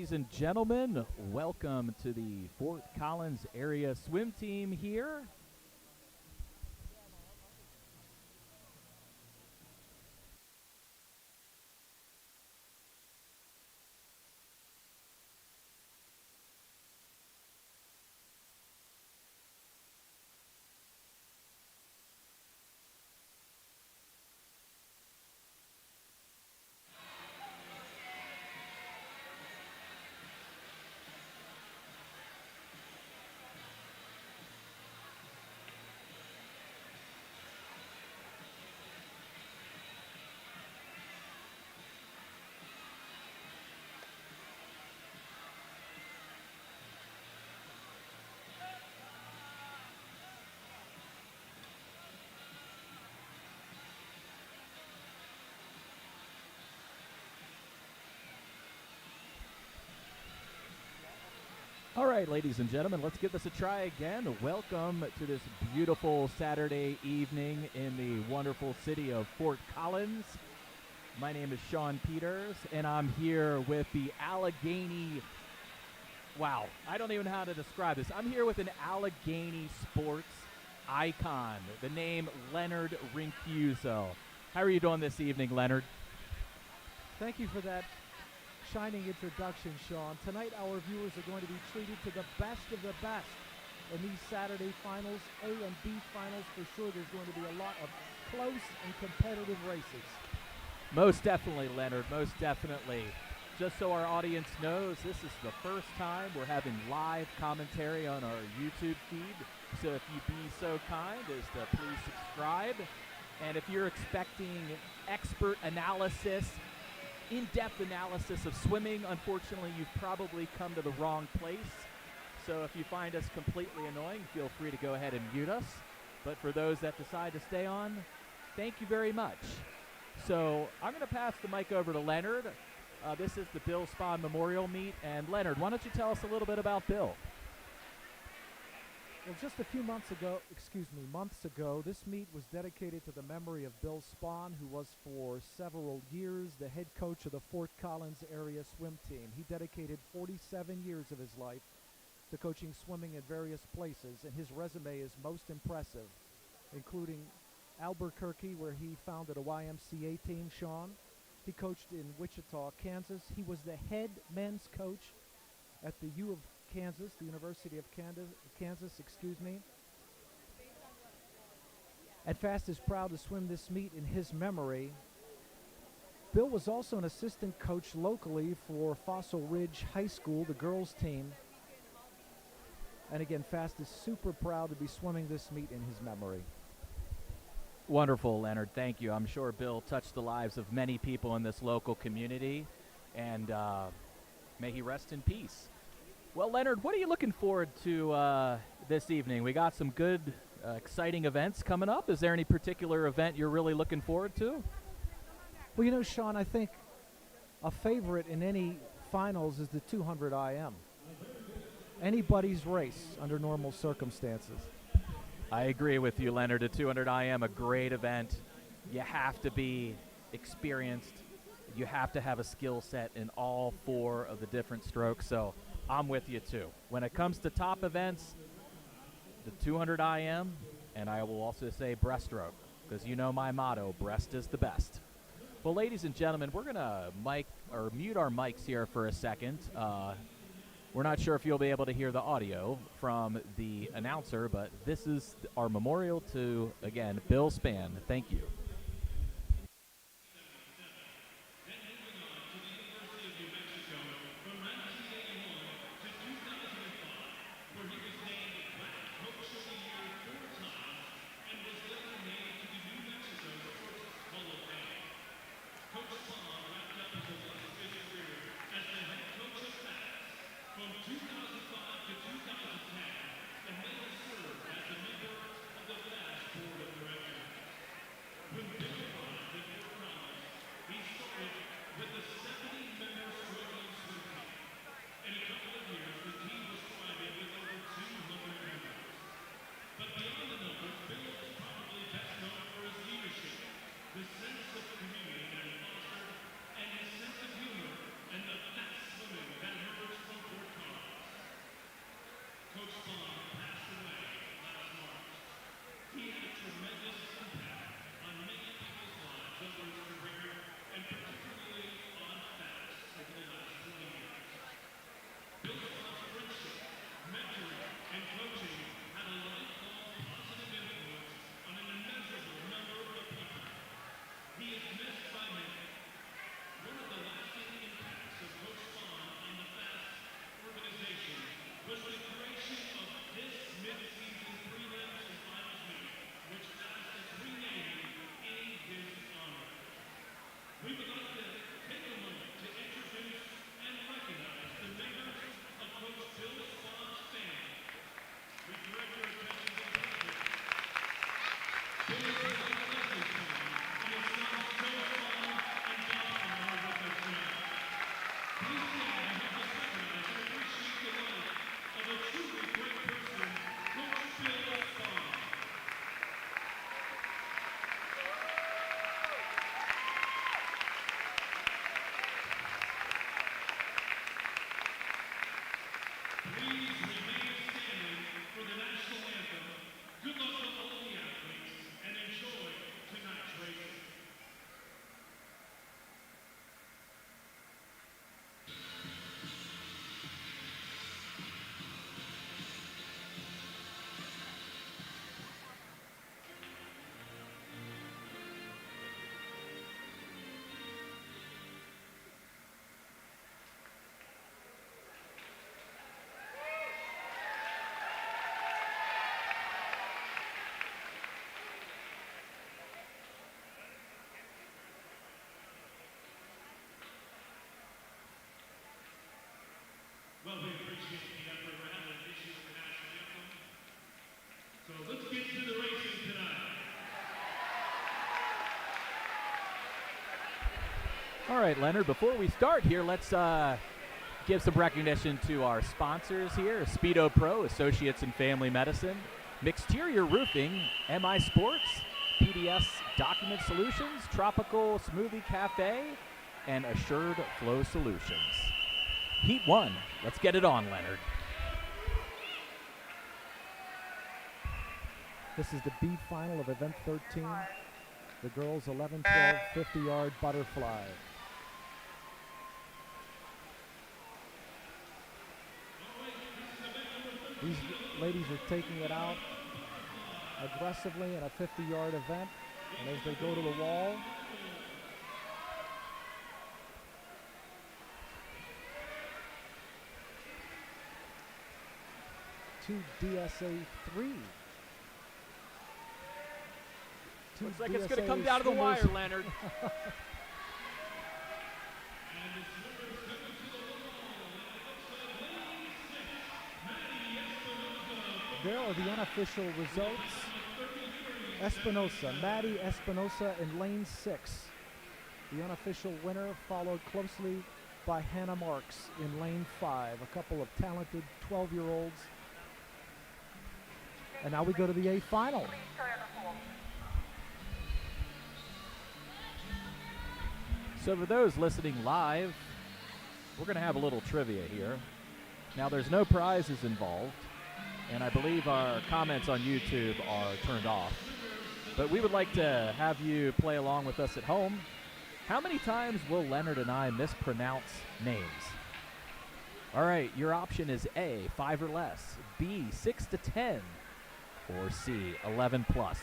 ladies and gentlemen. Welcome to the Fort Collins area swim team here. All right, ladies and gentlemen, let's give this a try again. Welcome to this beautiful Saturday evening in the wonderful city of Fort Collins. My name is Sean Peters, and I'm here with the Allegheny. Wow, I don't even know how to describe this. I'm here with an Allegheny sports icon, the name Leonard Rinchiuso. How are you doing this evening, Leonard? Thank you for that shining introduction, Sean. Tonight, our viewers are going to be treated to the best of the best in these Saturday finals, A and B finals. For sure, there's going to be a lot of close and competitive races. Most definitely, Leonard, most definitely. Just so our audience knows, this is the first time we're having live commentary on our YouTube feed. So if you be so kind as to please subscribe. And if you're expecting expert analysis, in-depth analysis of swimming, unfortunately, you've probably come to the wrong place. So if you find us completely annoying, feel free to go ahead and mute us. But for those that decide to stay on, thank you very much. So I'm going to pass the mic over to Leonard. This is the Bill Spahn Memorial Meet. And Leonard, why don't you tell us a little bit about Bill? Well, just a few months ago, this meet was dedicated to the memory of Bill Spahn, who was for several years the head coach of the Fort Collins area swim team. He dedicated 47 years of his life to coaching swimming at various places, and his resume is most impressive, including Albuquerque, where he founded a YMCA team, Sean. He coached in Wichita, Kansas. He was the head men's coach at the University of Kansas, And Fast is proud to swim this meet in his memory. Bill was also an assistant coach locally for Fossil Ridge High School, the girls team. And again, Fast is super proud to be swimming this meet in his memory. Wonderful, Leonard. Thank you. I'm sure Bill touched the lives of many people in this local community, and may he rest in peace. Well, Leonard, what are you looking forward to this evening? We got some good, exciting events coming up. Is there any particular event you're really looking forward to? Well, you know, Sean, I think a favorite in any finals is the 200 IM. Anybody's race under normal circumstances. I agree with you, Leonard. The 200 IM, a great event. You have to be experienced. You have to have a skill set in all four of the different strokes. So I'm with you, too. When it comes to top events, the 200 IM, and I will also say breaststroke, because you know my motto, breast is the best. Well, ladies and gentlemen, we're going to mute our mics here for a second. We're not sure if you'll be able to hear the audio from the announcer, but this is our memorial to, again, Bill Spahn. Thank you. All right, Leonard, before we start here, let's give some recognition to our sponsors here, Speedo Pro, Associates in Family Medicine, Mixterior Roofing, MI Sports, PDS Document Solutions, Tropical Smoothie Cafe, and Assured Flow Solutions. Heat 1. Let's get it on, Leonard. This is the B final of event 13. The girls 11-12 50-yard butterfly. These ladies are taking it out aggressively in a 50-yard event, and as they go to the wall, two DSA 3. Looks like it's going to come down to the wire, Leonard. There are the unofficial results. Maddie Espinosa in lane 6. The unofficial winner, followed closely by Hannah Marks in lane 5. A couple of talented 12-year-olds. And now we go to the A final. So for those listening live, we're going to have a little trivia here. Now, there's no prizes involved, and I believe our comments on YouTube are turned off. But we would like to have you play along with us at home. How many times will Leonard and I mispronounce names? All right, your option is A, 5 or less, B, 6 to 10, or C, 11 plus.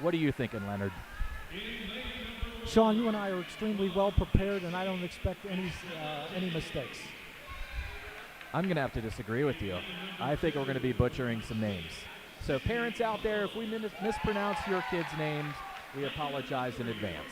What are you thinking, Leonard? Sean, you and I are extremely well prepared, and I don't expect any mistakes. I'm going to have to disagree with you. I think we're going to be butchering some names. So parents out there, if we mispronounce your kids' names, we apologize in advance.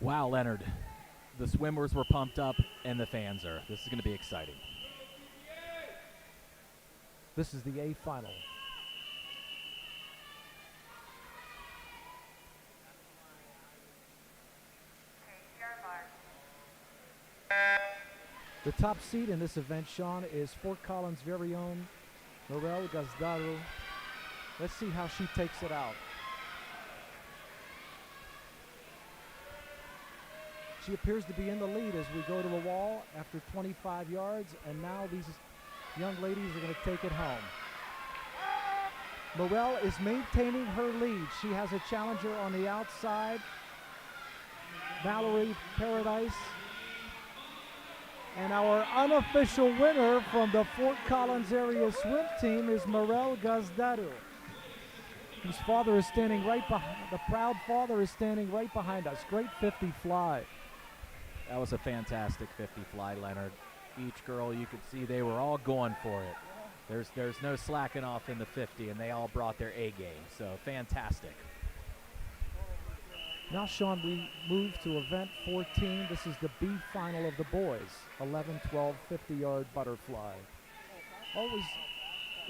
Wow, Leonard. The swimmers were pumped up, and the fans are. This is going to be exciting. This is the A final. The top seed in this event, Sean, is Fort Collins' very own Morel Gazdaro. Let's see how she takes it out. She appears to be in the lead as we go to the wall after 25 yards, and now these young ladies are going to take it home. Morel is maintaining her lead. She has a challenger on the outside, Valerie Paradise. And our unofficial winner from the Fort Collins area swim team is Morel Gazdaro, whose father is standing right behind. The proud father is standing right behind us. Great 50 fly. That was a fantastic 50 fly, Leonard. Each girl, you could see they were all going for it. There's no slacking off in the 50, and they all brought their A game. So fantastic. Now, Sean, we move to event 14. This is the B final of the boys. 11-12 50-yard butterfly. Always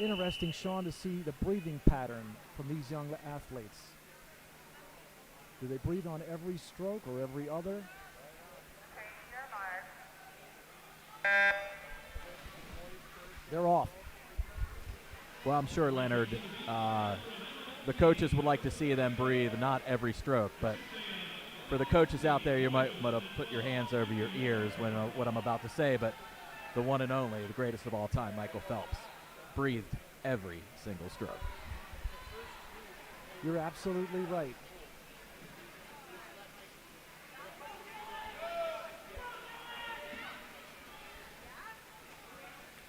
interesting, Sean, to see the breathing pattern from these young athletes. Do they breathe on every stroke or every other? They're off. Well, I'm sure, Leonard, the coaches would like to see them breathe, not every stroke, but For the coaches out there, you might want to put your hands over your ears when what I'm about to say, but the one and only, the greatest of all time, Michael Phelps, breathed every single stroke. You're absolutely right.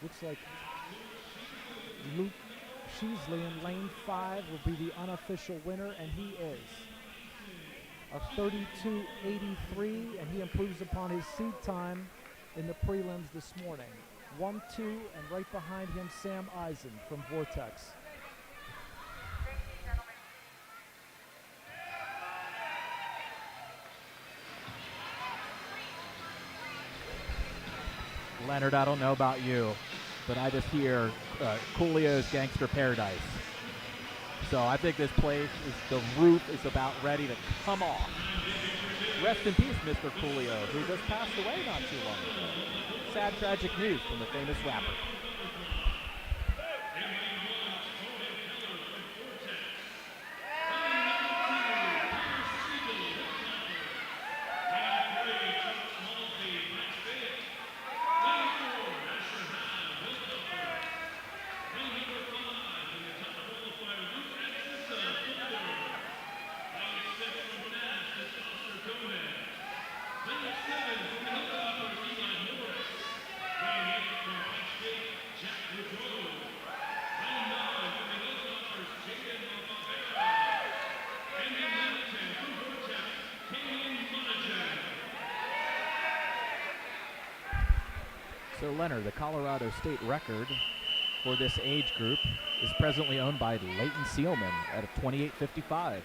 Looks like Luke Sheasley in lane 5 will be the unofficial winner, and he is. A 32.83, and he improves upon his seed time in the prelims this morning. 1-2, and right behind him, Sam Eisen from Vortex. Leonard, I don't know about you, but I just hear Coolio's Gangster Paradise. So I think this place, the roof is about ready to come off. Rest in peace, Mr. Coolio, who just passed away not too long ago. Sad, tragic news from the famous rapper. So Leonard, the Colorado State record for this age group is presently owned by Leighton Sealman at a 28.55.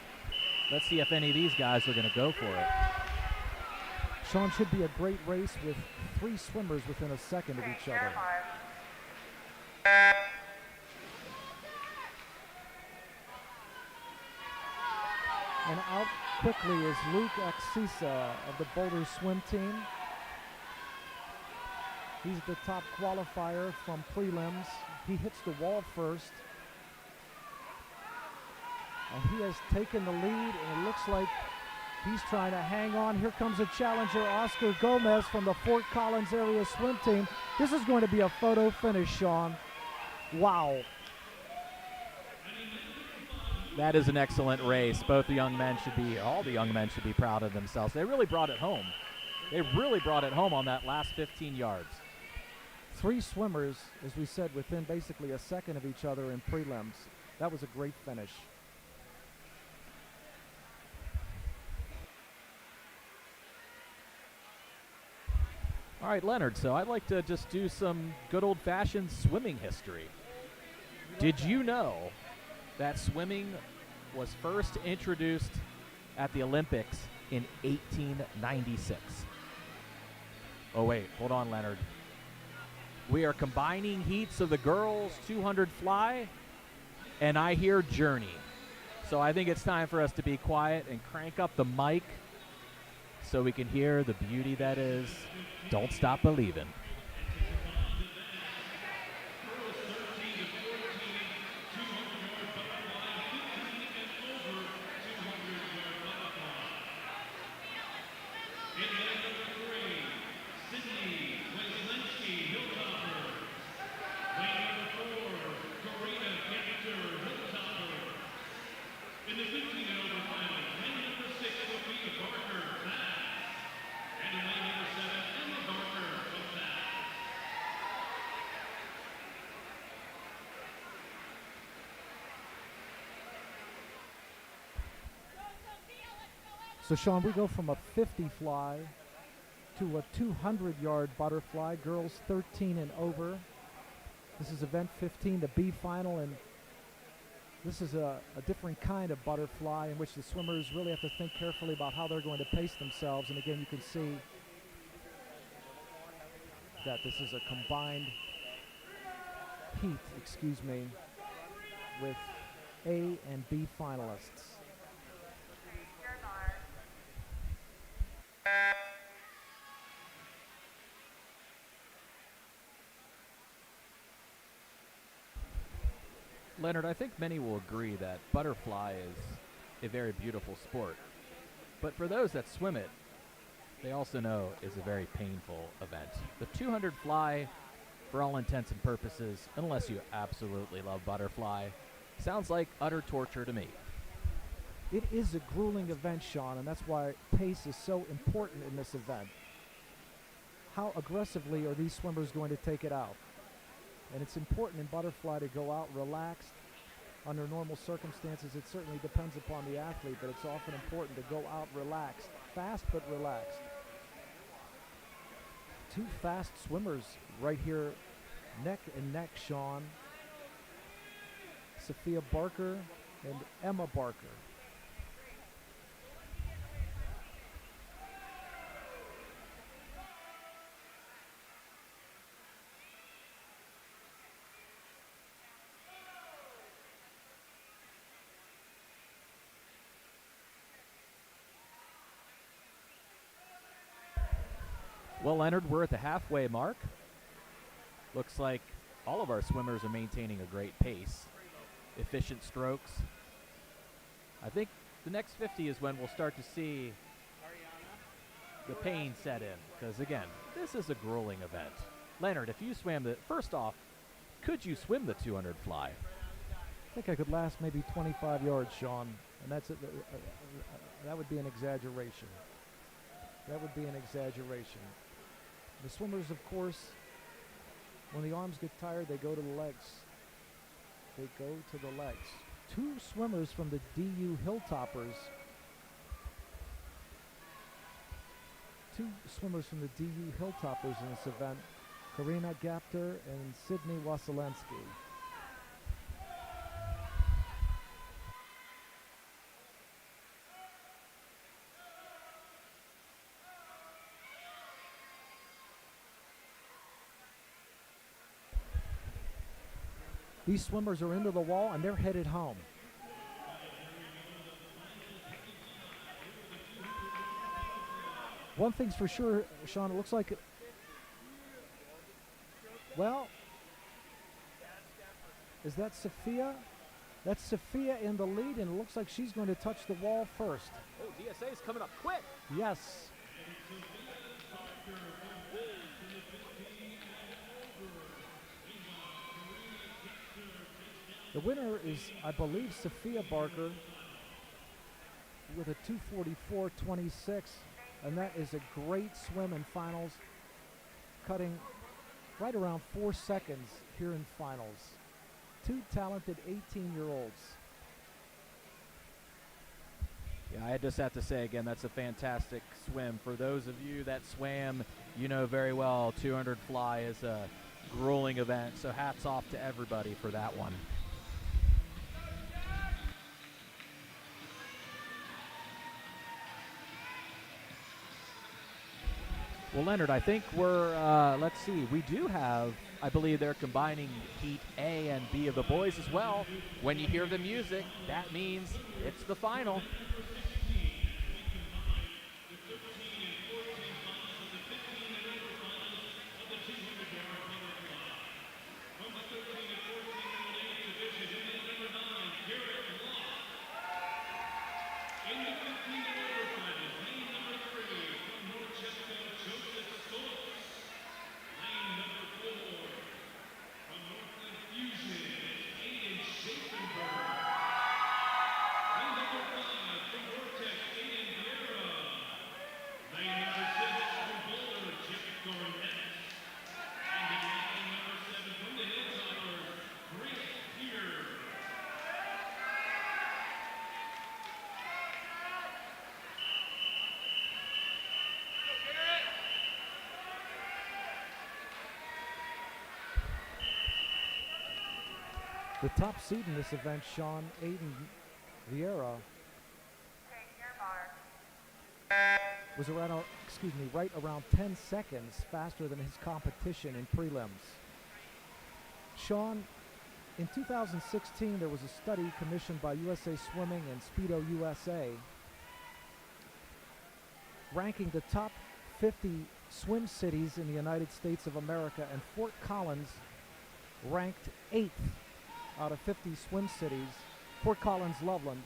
Let's see if any of these guys are going to go for it. Sean, should be a great race with 3 swimmers within a second of each other. And out quickly is Luke Axisa of the Boulder swim team. He's the top qualifier from prelims. He hits the wall first. And he has taken the lead, and it looks like he's trying to hang on. Here comes a challenger, Oscar Gomez from the Fort Collins area swim team. This is going to be a photo finish, Sean. Wow. That is an excellent race. Both the young men should be, all the young men should be proud of themselves. They really brought it home. They really brought it home on that last 15 yards. 3 swimmers, as we said, within basically a second of each other in prelims. That was a great finish. All right, Leonard, so I'd like to just do some good old-fashioned swimming history. Did you know that swimming was first introduced at the Olympics in 1896? Oh, wait, hold on, Leonard. We are combining heats of the girls' 200 fly, and I hear Journey. So I think it's time for us to be quiet and crank up the mic so we can hear the beauty that is Don't Stop Believin'. So, Sean, we go from a 50 fly to a 200-yard butterfly, girls 13 and over. This is event 15, the B final, and this is a different kind of butterfly in which the swimmers really have to think carefully about how they're going to pace themselves. And again, you can see that this is a combined heat, with A and B finalists. Leonard, I think many will agree that butterfly is a very beautiful sport. But for those that swim it, they also know is a very painful event. The 200 fly, for all intents and purposes, unless you absolutely love butterfly, sounds like utter torture to me. It is a grueling event, Sean, and that's why pace is so important in this event. How aggressively are these swimmers going to take it out? And it's important in butterfly to go out relaxed. Under normal circumstances, it certainly depends upon the athlete, but it's often important to go out relaxed, fast but relaxed. Two fast swimmers right here, neck and neck, Sean. Sophia Barker and Emma Barker. Well, Leonard, we're at the halfway mark. Looks like all of our swimmers are maintaining a great pace. Efficient strokes. I think the next 50 is when we'll start to see the pain set in. Because, again, this is a grueling event. Leonard, if you swam the... First off, could you swim the 200 fly? I think I could last maybe 25 yards, Sean. And that would be an exaggeration. That would be an exaggeration. The swimmers, of course, when the arms get tired, they go to the legs. They go to the legs. Two swimmers from the DU Hilltoppers. Two swimmers from the DU Hilltoppers in this event. Karina Gapter and Sydney Wasilensky. These swimmers are into the wall and they're headed home. One thing's for sure, Sean, it looks like, well, is that Sophia? That's Sophia in the lead, and it looks like she's going to touch the wall first. Oh, DSA's coming up quick. Yes. The winner is, I believe, Sophia Barker with a 2:44.26, and that is a great swim in finals, cutting right around 4 seconds here in finals. Two talented 18-year-olds. Yeah, I just have to say again, that's a fantastic swim. For those of you that swam, you know very well 200 fly is a grueling event, so hats off to everybody for that one. Well, Leonard, I think we're, let's see, we do have, I believe they're combining Heat A and B of the boys as well. When you hear the music, that means it's the final. The top seed in this event, Sean Aiden Vieira, was right around 10 seconds faster than his competition in prelims. Sean, in 2016, there was a study commissioned by USA Swimming and Speedo USA ranking the top 50 swim cities in the United States of America, and Fort Collins ranked 8th out of 50 swim cities. Fort Collins, Loveland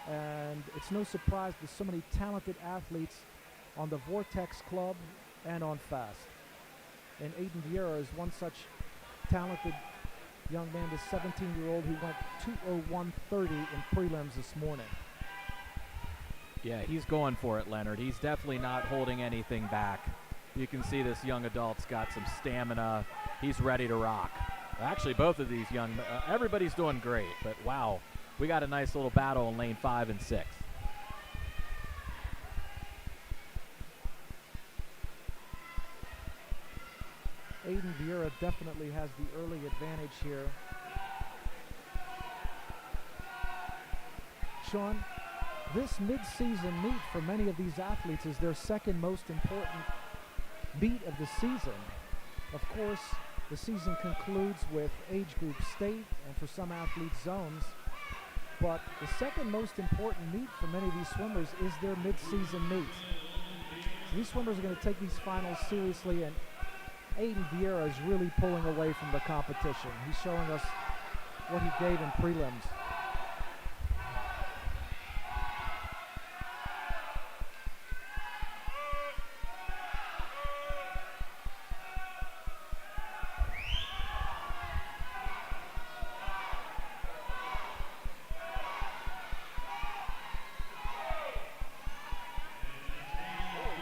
And it's no surprise there's so many talented athletes on the Vortex Club and on Fast. And Aiden Vieira is one such talented young man, the 17-year-old who went 2:01:30 in prelims this morning. Yeah, he's going for it, Leonard. He's definitely not holding anything back. You can see this young adult's got some stamina. He's ready to rock. Actually, both of these young, everybody's doing great, but wow, we got a nice little battle in lane 5 and 6. Aiden Vieira definitely has the early advantage here. Sean, this mid-season meet for many of these athletes is their second most important meet of the season. Of course, the season concludes with age group state and for some athletes zones, but the second most important meet for many of these swimmers is their mid-season meet. So these swimmers are going to take these finals seriously, and Aiden Vieira is really pulling away from the competition. He's showing us what he gave in prelims.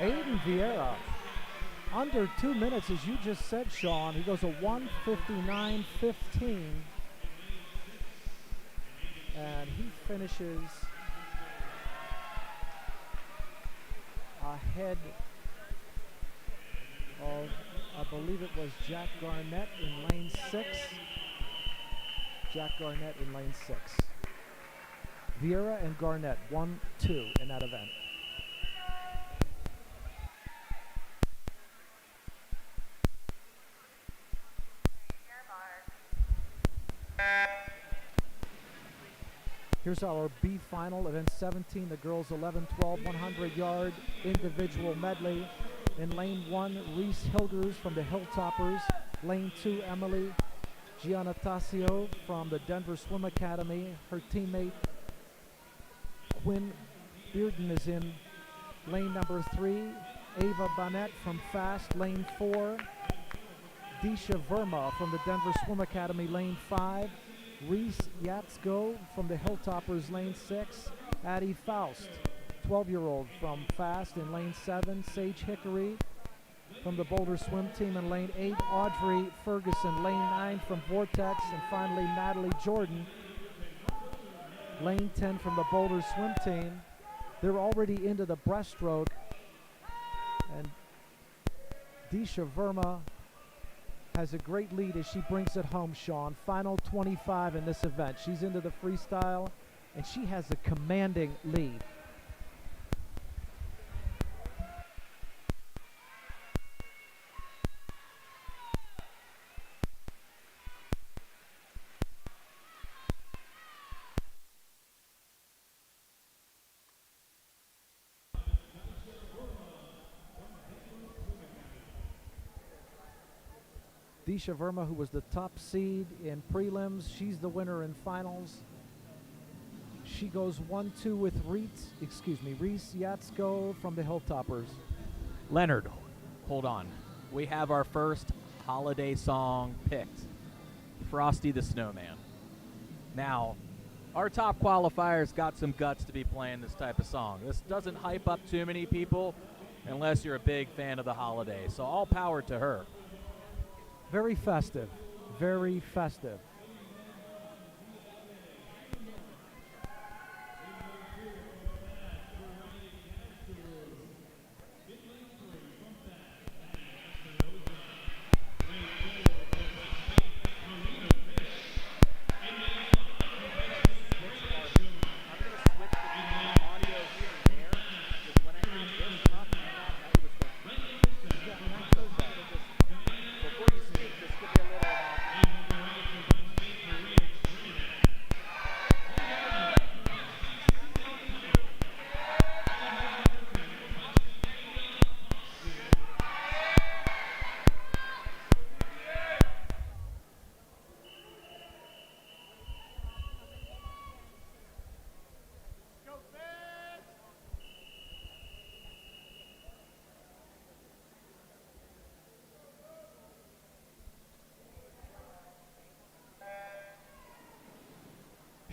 Aiden Vieira, under 2 minutes, as you just said, Sean. He goes a 1:59:15, and he finishes ahead of, I believe it was Jack Garnett in lane 6. Jack Garnett in lane 6. Vieira and Garnett, 1-2 in that event. Here's our B final, event 17, the girls 11-12 100-yard individual medley. In lane 1, Reese Hilgers from the Hilltoppers. Lane 2, Emily Giannatasio from the Denver Swim Academy. Her teammate Quinn Bearden is in lane number 3. Ava Bannett from Fast, lane 4. Disha Verma from the Denver Swim Academy, lane 5. Reese Yatsko from the Hilltoppers, lane 6. Addie Faust, 12-year-old from Fast in lane 7. Sage Hickory from the Boulder Swim Team in lane 8. Audrey Ferguson, lane 9 from Vortex. And finally, Natalie Jordan, lane 10 from the Boulder Swim Team. They're already into the breaststroke. And Disha Verma has a great lead as she brings it home, Sean. Final 25 in this event. She's into the freestyle, and she has a commanding lead. Disha Verma, who was the top seed in prelims, she's the winner in finals. She goes 1-2 with Reese Yatsko from the Hilltoppers. Leonard, hold on. We have our first holiday song picked, Frosty the Snowman. Now, our top qualifiers got some guts to be playing this type of song. This doesn't hype up too many people unless you're a big fan of the holiday, so all power to her. Very festive, very festive.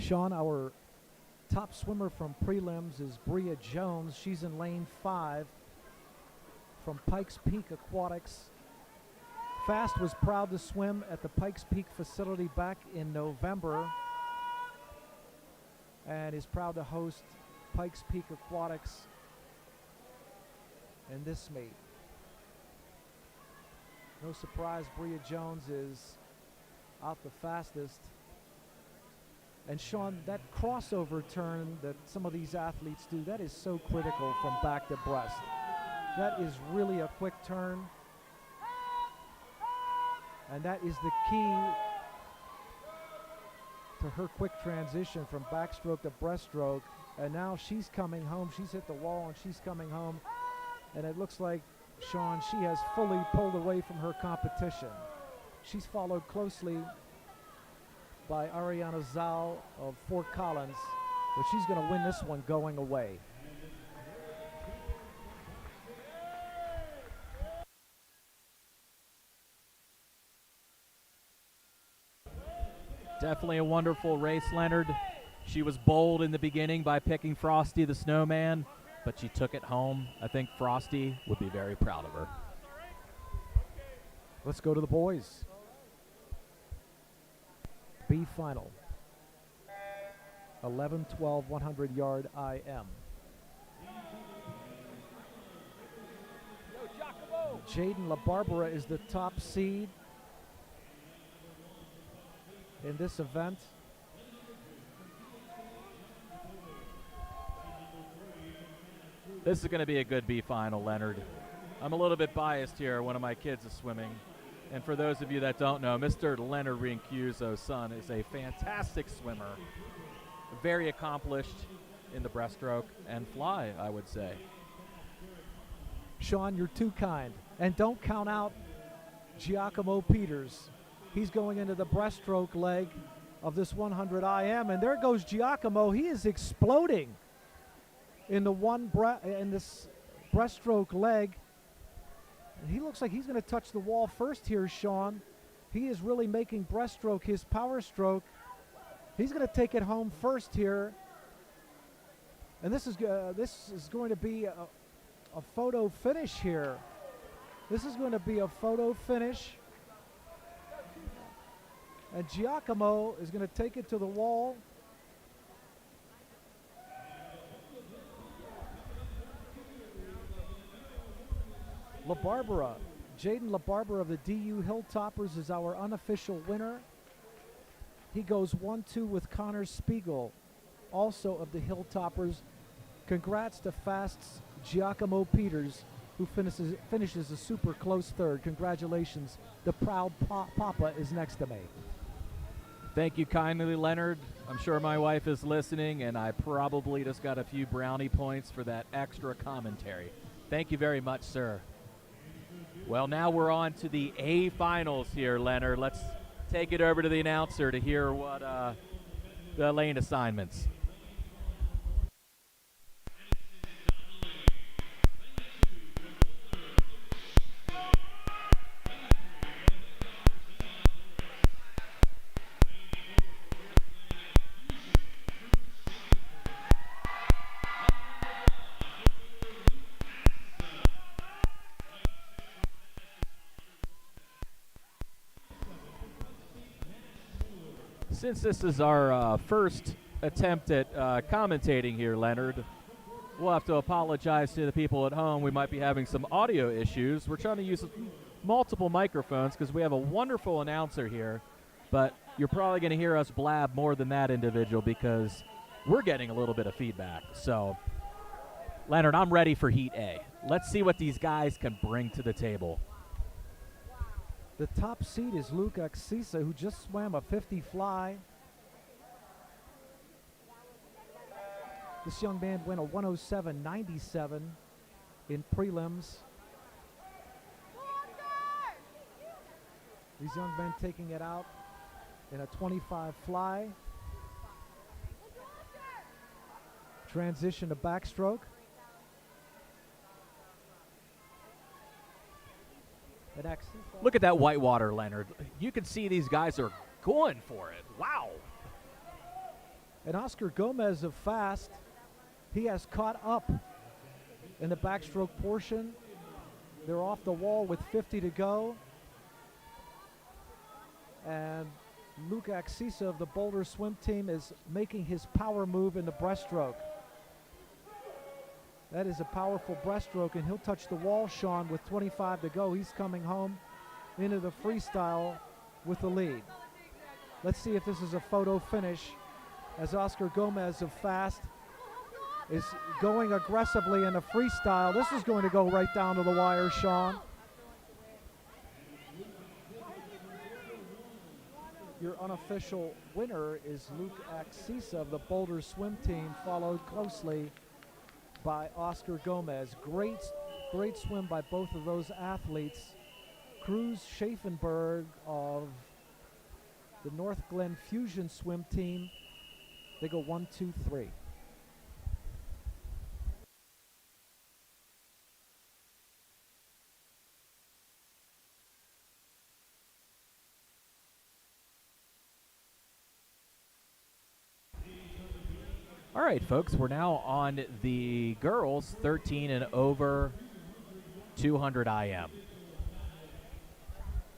Sean, our top swimmer from prelims is Bria Jones. She's in lane 5 from Pikes Peak Aquatics. Fast was proud to swim at the Pikes Peak facility back in November and is proud to host Pikes Peak Aquatics in this meet. No surprise, Bria Jones is out the fastest. And Sean, that crossover turn that some of these athletes do, that is so critical from back to breast. That is really a quick turn. And that is the key to her quick transition from backstroke to breaststroke. And now she's coming home. She's hit the wall and she's coming home. And it looks like, Sean, she has fully pulled away from her competition. She's followed closely by Ariana Zal of Fort Collins, but she's going to win this one going away. Definitely a wonderful race, Leonard. She was bold in the beginning by picking Frosty the Snowman, but she took it home. I think Frosty would be very proud of her. Let's go to the boys. B final. 11-12 100-yard IM. Jaden LaBarbera is the top seed in this event. This is going to be a good B final, Leonard. I'm a little bit biased here. One of my kids is swimming. And for those of you that don't know, Mr. Leonard Rincuso's son is a fantastic swimmer. Very accomplished in the breaststroke and fly, I would say. Sean, you're too kind. And don't count out Giacomo Peters. He's going into the breaststroke leg of this 100 IM, and there goes Giacomo. He is exploding in this breaststroke leg. He looks like he's going to touch the wall first here, Sean. He is really making breaststroke his power stroke. He's going to take it home first here. And this is going to be a photo finish here. This is going to be a photo finish. And Giacomo is going to take it to the wall. LaBarbera, Jaden LaBarbera of the DU Hilltoppers is our unofficial winner. He goes 1-2 with Connor Spiegel, also of the Hilltoppers. Congrats to Fast's Giacomo Peters, who finishes a super close third. Congratulations. The proud papa is next to me. Thank you kindly, Leonard. I'm sure my wife is listening, and I probably just got a few brownie points for that extra commentary. Thank you very much, sir. Well, now we're on to the A finals here, Leonard. Let's take it over to the announcer to hear what the lane assignments. Since this is our first attempt at commentating here, Leonard, we'll have to apologize to the people at home. We might be having some audio issues. We're trying to use multiple microphones because we have a wonderful announcer here, but you're probably going to hear us blab more than that individual because we're getting a little bit of feedback. So, Leonard, I'm ready for Heat A. Let's see what these guys can bring to the table. The top seed is Luke Axisa, who just swam a 50 fly. This young man went a 107.97 in prelims. These young men taking it out in a 25 fly. Transition to backstroke. Look at that whitewater, Leonard. You can see these guys are going for it. Wow. And Oscar Gomez of Fast, he has caught up in the backstroke portion. They're off the wall with 50 to go. And Luke Axisa of the Boulder swim team is making his power move in the breaststroke. That is a powerful breaststroke, and he'll touch the wall, Sean, with 25 to go. He's coming home into the freestyle with the lead. Let's see if this is a photo finish as Oscar Gomez of Fast is going aggressively in the freestyle. This is going to go right down to the wire, Sean. Your unofficial winner is Luke Axisa of the Boulder swim team, followed closely by Oscar Gomez. Great swim by both of those athletes. Cruz Schaffenberg of the North Glen Fusion swim team, they go 1, 2, 3. All right, folks, we're now on the girls 13 and over 200 IM.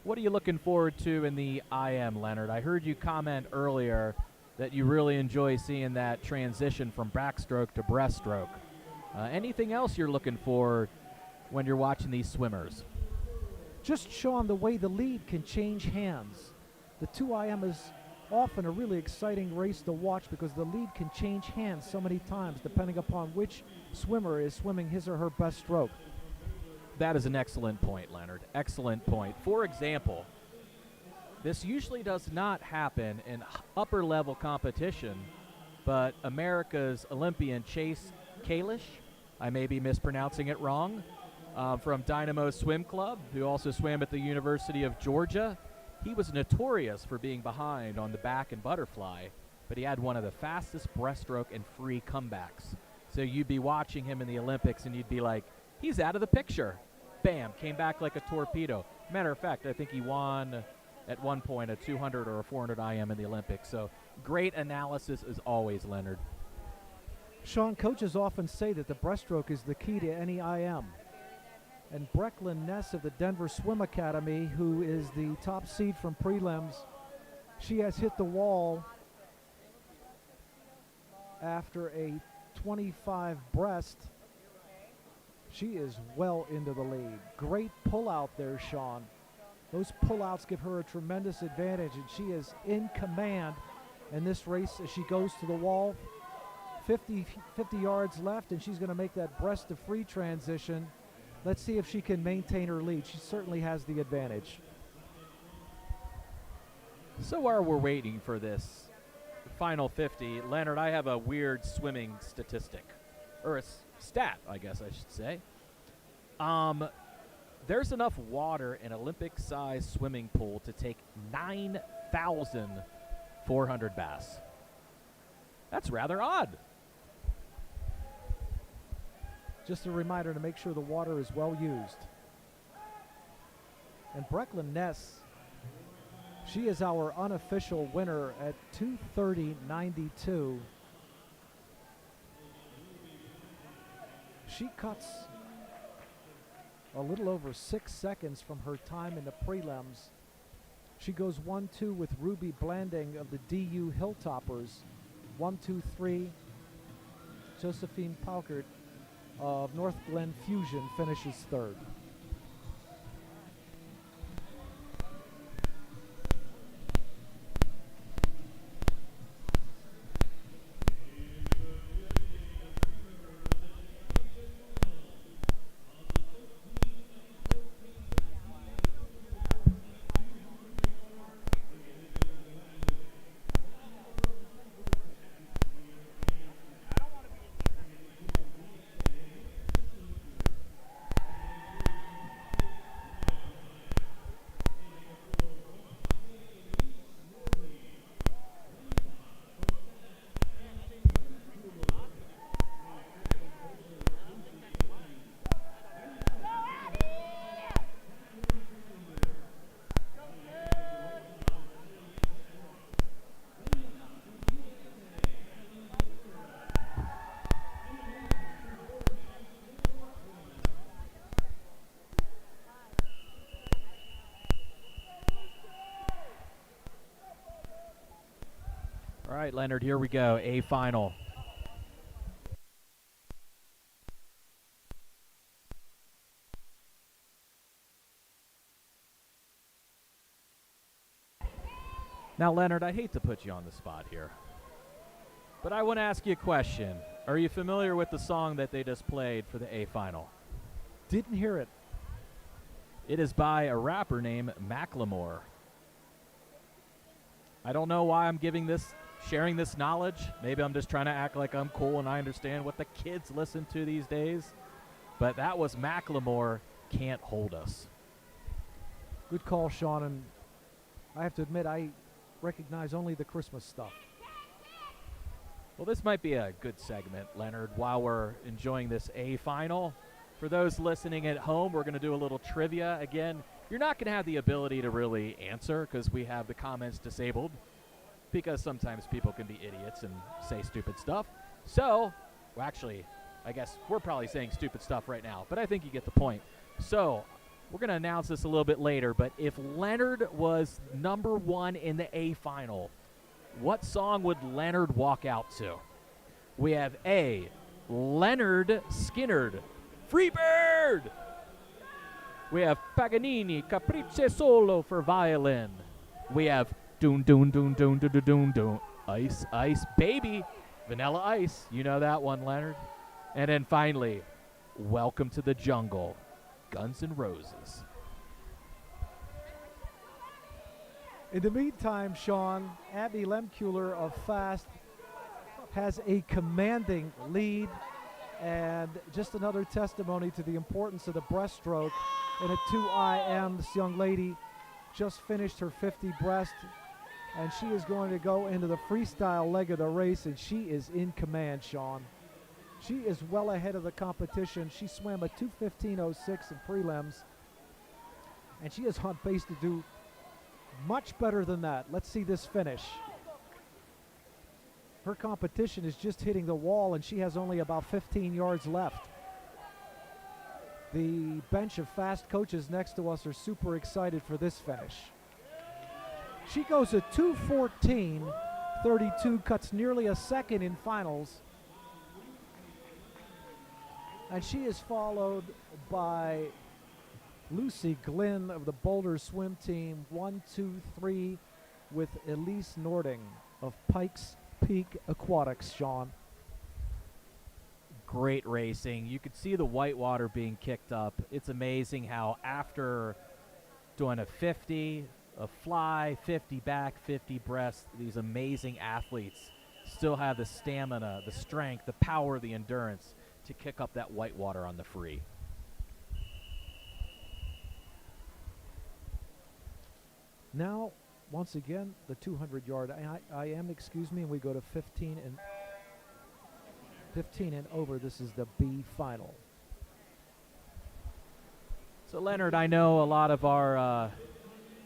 What are you looking forward to in the IM, Leonard? I heard you comment earlier that you really enjoy seeing that transition from backstroke to breaststroke. Anything else you're looking for when you're watching these swimmers? Just, Sean, the way the lead can change hands. The 2IM is often a really exciting race to watch because the lead can change hands so many times depending upon which swimmer is swimming his or her best stroke. That is an excellent point, Leonard. Excellent point. For example, this usually does not happen in upper level competition, but America's Olympian Chase Kalish, I may be mispronouncing it wrong, from Dynamo Swim Club, who also swam at the University of Georgia. He was notorious for being behind on the back and butterfly, but he had one of the fastest breaststroke and free comebacks. So you'd be watching him in the Olympics and you'd be like, he's out of the picture. Bam, came back like a torpedo. Matter of fact, I think he won at one point a 200 or a 400 IM in the Olympics. So great analysis as always, Leonard. Sean, coaches often say that the breaststroke is the key to any IM. And Brecklin Ness of the Denver Swim Academy, who is the top seed from prelims, she has hit the wall after a 25 breast. She is well into the lead. Great pull out there, Sean. Those pullouts give her a tremendous advantage, and she is in command in this race as she goes to the wall. 50 yards left, and she's going to make that breast to free transition. Let's see if she can maintain her lead. She certainly has the advantage. So while we're waiting for this final 50, Leonard, I have a weird swimming statistic, or a stat, I guess I should say. There's enough water in an Olympic-sized swimming pool to take 9,400 baths. That's rather odd. Just a reminder to make sure the water is well used. And Brecklin Ness, she is our unofficial winner at 2:30.92. She cuts a little over 6 seconds from her time in the prelims. She goes 1-2 with Ruby Blanding of the DU Hilltoppers. 1-2-3. Josephine Paukert of North Glen Fusion finishes third. right, Leonard, here we go. A final. Now, Leonard, I hate to put you on the spot here, but I want to ask you a question. Are you familiar with the song that they just played for the A final? Didn't hear it. It is by a rapper named Macklemore. I don't know why I'm sharing this knowledge. Maybe I'm just trying to act like I'm cool and I understand what the kids listen to these days. But that was Macklemore, Can't Hold Us. Good call, Sean, and I have to admit I recognize only the Christmas stuff. Well, this might be a good segment, Leonard, while we're enjoying this A final. For those listening at home, we're going to do a little trivia. Again, you're not going to have the ability to really answer because we have the comments disabled, because sometimes people can be idiots and say stupid stuff. So, well, actually, I guess we're probably saying stupid stuff right now, but I think you get the point. So, we're going to announce this a little bit later, but if Leonard was number one in the A final, what song would Leonard walk out to? We have A, Leonard Skinnerd, Freebird. We have Paganini, Capricci Solo for violin. We have Doon Doon Doon Doon Doon Doon Doon Doon, Ice Ice Baby, Vanilla Ice. You know that one, Leonard. And then finally, Welcome to the Jungle, Guns N' Roses. In the meantime, Sean, Abby Lemkuehler of Fast has a commanding lead, and just another testimony to the importance of the breaststroke in a 2IM. This young lady just finished her 50 breast, and she is going to go into the freestyle leg of the race, and she is in command, Sean. She is well ahead of the competition. She swam a 2:15.06 in prelims, and she is on pace to do much better than that. Let's see this finish. Her competition is just hitting the wall, and she has only about 15 yards left. The bench of Fast coaches next to us are super excited for this finish. She goes a 2:14.32, cuts nearly a second in finals. And she is followed by Lucy Glynn of the Boulder swim team, 1, 2, 3, with Elise Nording of Pikes Peak Aquatics, Sean. Great racing. You could see the whitewater being kicked up. It's amazing how after doing a 50, a fly, 50 back, 50 breast, these amazing athletes still have the stamina, the strength, the power, the endurance to kick up that whitewater on the free. Now, once again, the 200-yard IM, excuse me, and we go to 15 and over. This is the B final. So, Leonard, I know a lot of our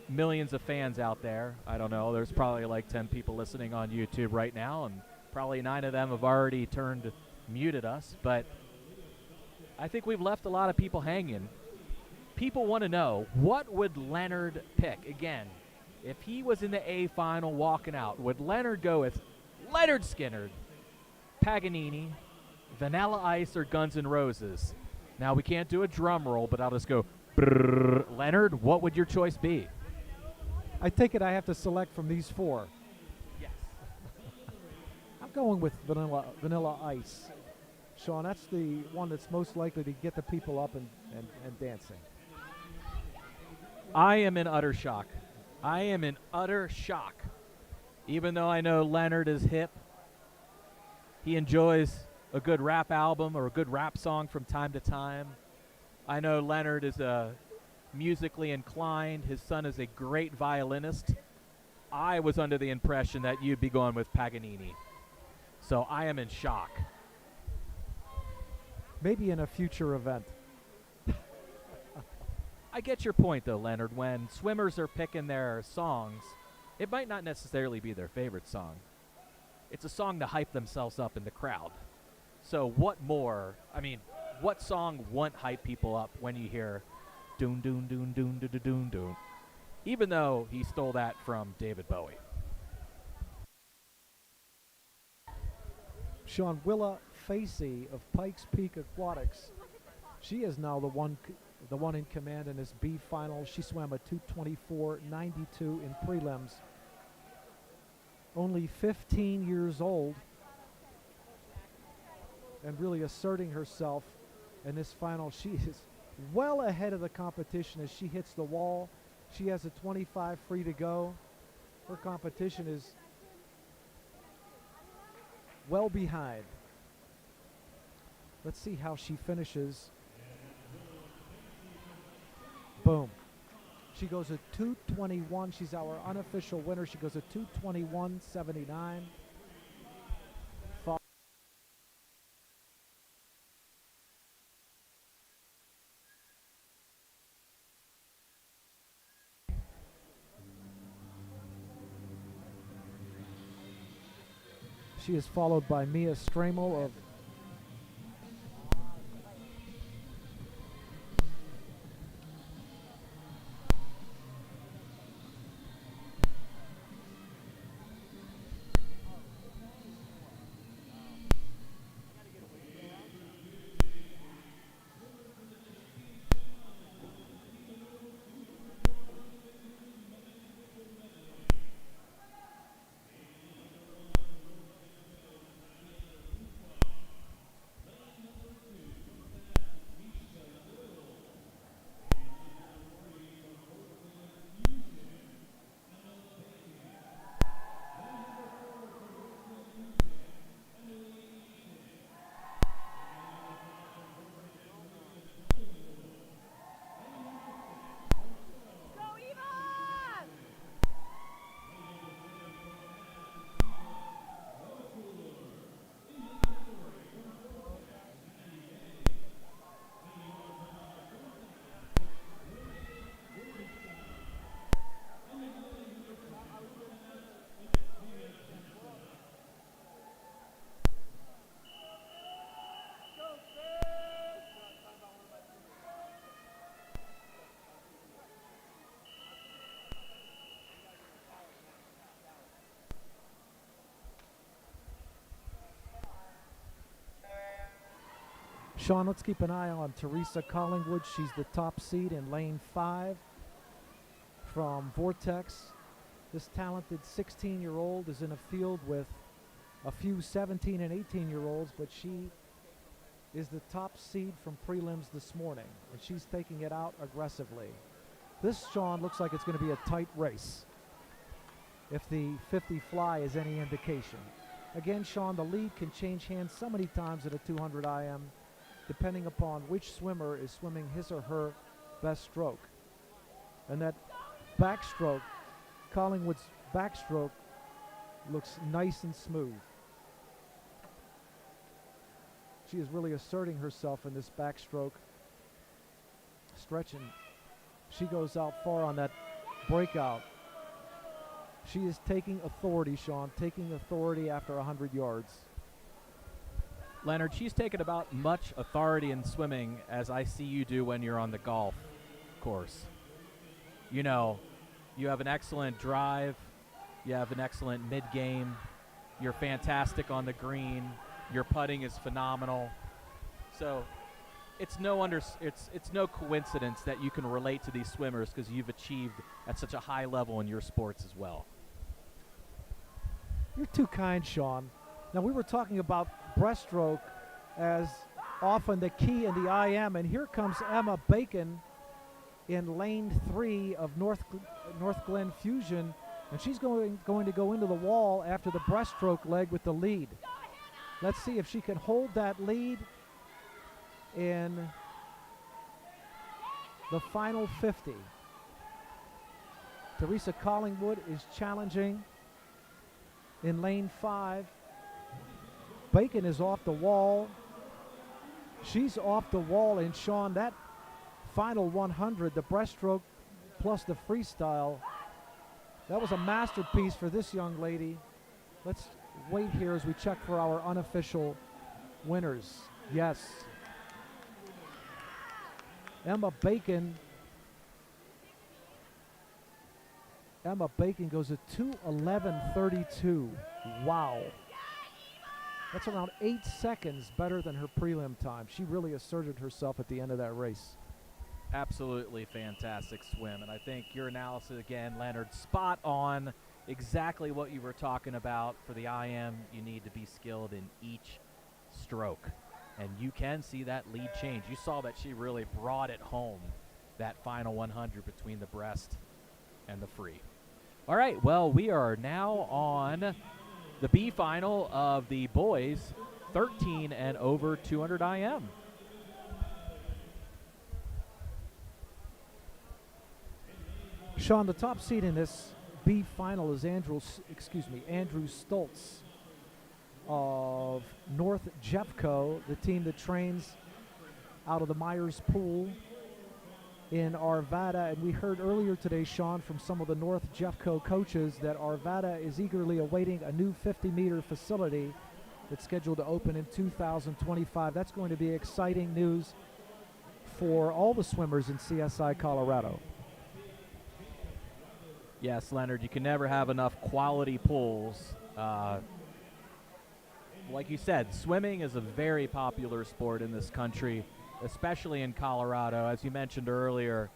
millions of fans out there. I don't know. There's probably like 10 people listening on YouTube right now, and probably 9 of them have already muted us. But I think we've left a lot of people hanging. People want to know, what would Leonard pick? Again, if he was in the A final walking out, would Leonard go with Leonard Skinnerd, Paganini, Vanilla Ice, or Guns N' Roses? Now, we can't do a drum roll, but I'll just go, brrr. Leonard, what would your choice be? I take it I have to select from these four. Yes. I'm going with Vanilla Ice. Sean, that's the one that's most likely to get the people up and dancing. I am in utter shock. I am in utter shock. Even though I know Leonard is hip, he enjoys a good rap album or a good rap song from time to time. I know Leonard is musically inclined. His son is a great violinist. I was under the impression that you'd be going with Paganini. So I am in shock. Maybe in a future event. I get your point, though, Leonard. When swimmers are picking their songs, it might not necessarily be their favorite song. It's a song to hype themselves up in the crowd. So what song won't hype people up when you hear doon doon doon doon doon doon doon, even though he stole that from David Bowie? Sean, Willa Facey of Pikes Peak Aquatics. She is now the one in command in this B final. She swam a 2:24.92 in prelims. Only 15 years old, and really asserting herself in this final. She is well ahead of the competition as she hits the wall. She has a 25 free to go. Her competition is well behind. Let's see how she finishes. Boom. She goes a 2:21. She's our unofficial winner. She goes a 2:21.79. She is followed by Mia Stramel of Sean. Let's keep an eye on Teresa Collingwood. She's the top seed in lane 5 from Vortex. This talented 16-year-old is in a field with a few 17 and 18-year-olds, but she is the top seed from prelims this morning, and she's taking it out aggressively. This, Sean, looks like it's going to be a tight race, if the 50 fly is any indication. Again, Sean, the lead can change hands so many times at a 200 IM, depending upon which swimmer is swimming his or her best stroke. And that backstroke, Collingwood's backstroke, looks nice and smooth. She is really asserting herself in this backstroke. Stretching. She goes out far on that breakout. She is taking authority, Sean, taking authority after 100 yards. Leonard, she's taken about much authority in swimming as I see you do when you're on the golf course. You know, you have an excellent drive. You have an excellent mid-game. You're fantastic on the green. Your putting is phenomenal. So it's no coincidence that you can relate to these swimmers because you've achieved at such a high level in your sports as well. You're too kind, Sean. Now, we were talking about breaststroke as often the key in the IM, and here comes Emma Bacon in lane 3 of North Glen Fusion, and she's going to go into the wall after the breaststroke leg with the lead. Let's see if she can hold that lead in the final 50. Teresa Collingwood is challenging in lane 5. Bacon is off the wall. She's off the wall, and Sean, that final 100, the breaststroke plus the freestyle, that was a masterpiece for this young lady. Let's wait here as we check for our unofficial winners. Yes. Emma Bacon goes a 2:11.32. Wow. That's around 8 seconds better than her prelim time. She really asserted herself at the end of that race. Absolutely fantastic swim. And I think your analysis again, Leonard, spot on. Exactly what you were talking about. For the IM, you need to be skilled in each stroke. And you can see that lead change. You saw that she really brought it home, that final 100 between the breast and the free. All right, well, we are now on the B final of the boys 13 and over 200 IM. Sean, the top seed in this B final is Andrew Stoltz of North Jeffco, the team that trains out of the Myers Pool in Arvada. And we heard earlier today, Sean, from some of the North Jeffco coaches that Arvada is eagerly awaiting a new 50-meter facility that's scheduled to open in 2025. That's going to be exciting news for all the swimmers in CSI Colorado. Yes, Leonard, you can never have enough quality pools. Like you said, swimming is a very popular sport in this country, especially in Colorado. As you mentioned earlier,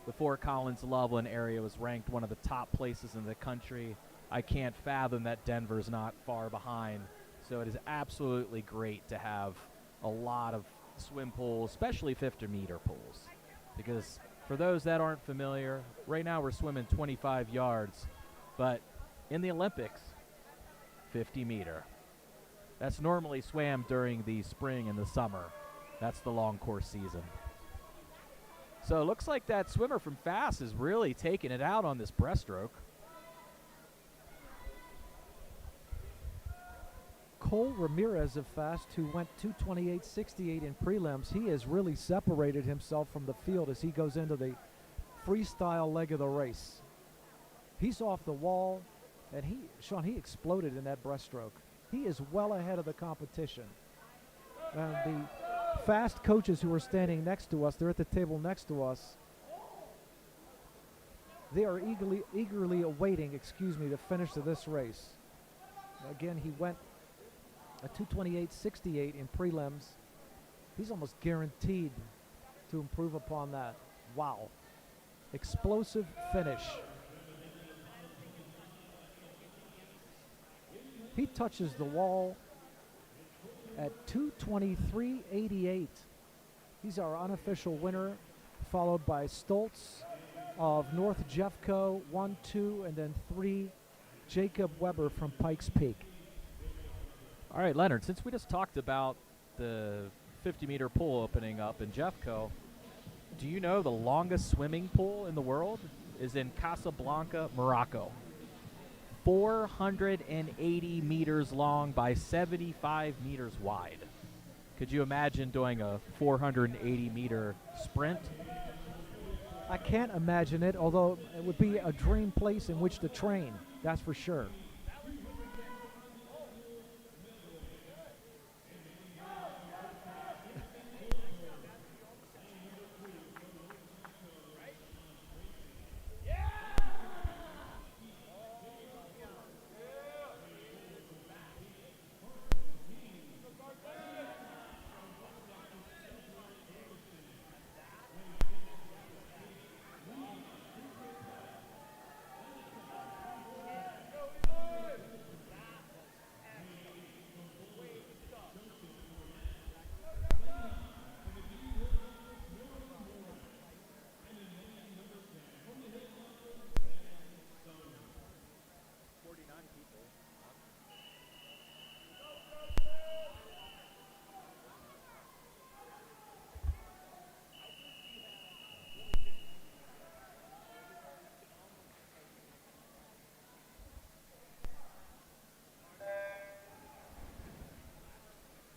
the Fort Collins-Loveland area was ranked one of the top places in the country. I can't fathom that Denver's not far behind. So it is absolutely great to have a lot of swim pools, especially 50-meter pools, because for those that aren't familiar, right now we're swimming 25 yards, but in the Olympics, 50-meter. That's normally swam during the spring and the summer. That's the long course season. So it looks like that swimmer from Fast is really taking it out on this breaststroke. Cole Ramirez of Fast, who went 2:28.68 in prelims, he has really separated himself from the field as he goes into the freestyle leg of the race. He's off the wall, and he exploded in that breaststroke. He is well ahead of the competition. And the Fast coaches who are standing next to us, they're at the table next to us, they are eagerly awaiting, the finish of this race. Again, he went a 2:28.68 in prelims. He's almost guaranteed to improve upon that. Wow. Explosive finish. He touches the wall at 2:23.88. He's our unofficial winner, followed by Stoltz of North Jeffco, 1, 2, and then 3, Jacob Weber from Pikes Peak. All right, Leonard, since we just talked about the 50-meter pool opening up in Jeffco, do you know the longest swimming pool in the world is in Casablanca, Morocco? 480 meters long by 75 meters wide. Could you imagine doing a 480-meter sprint? I can't imagine it, although it would be a dream place in which to train, that's for sure.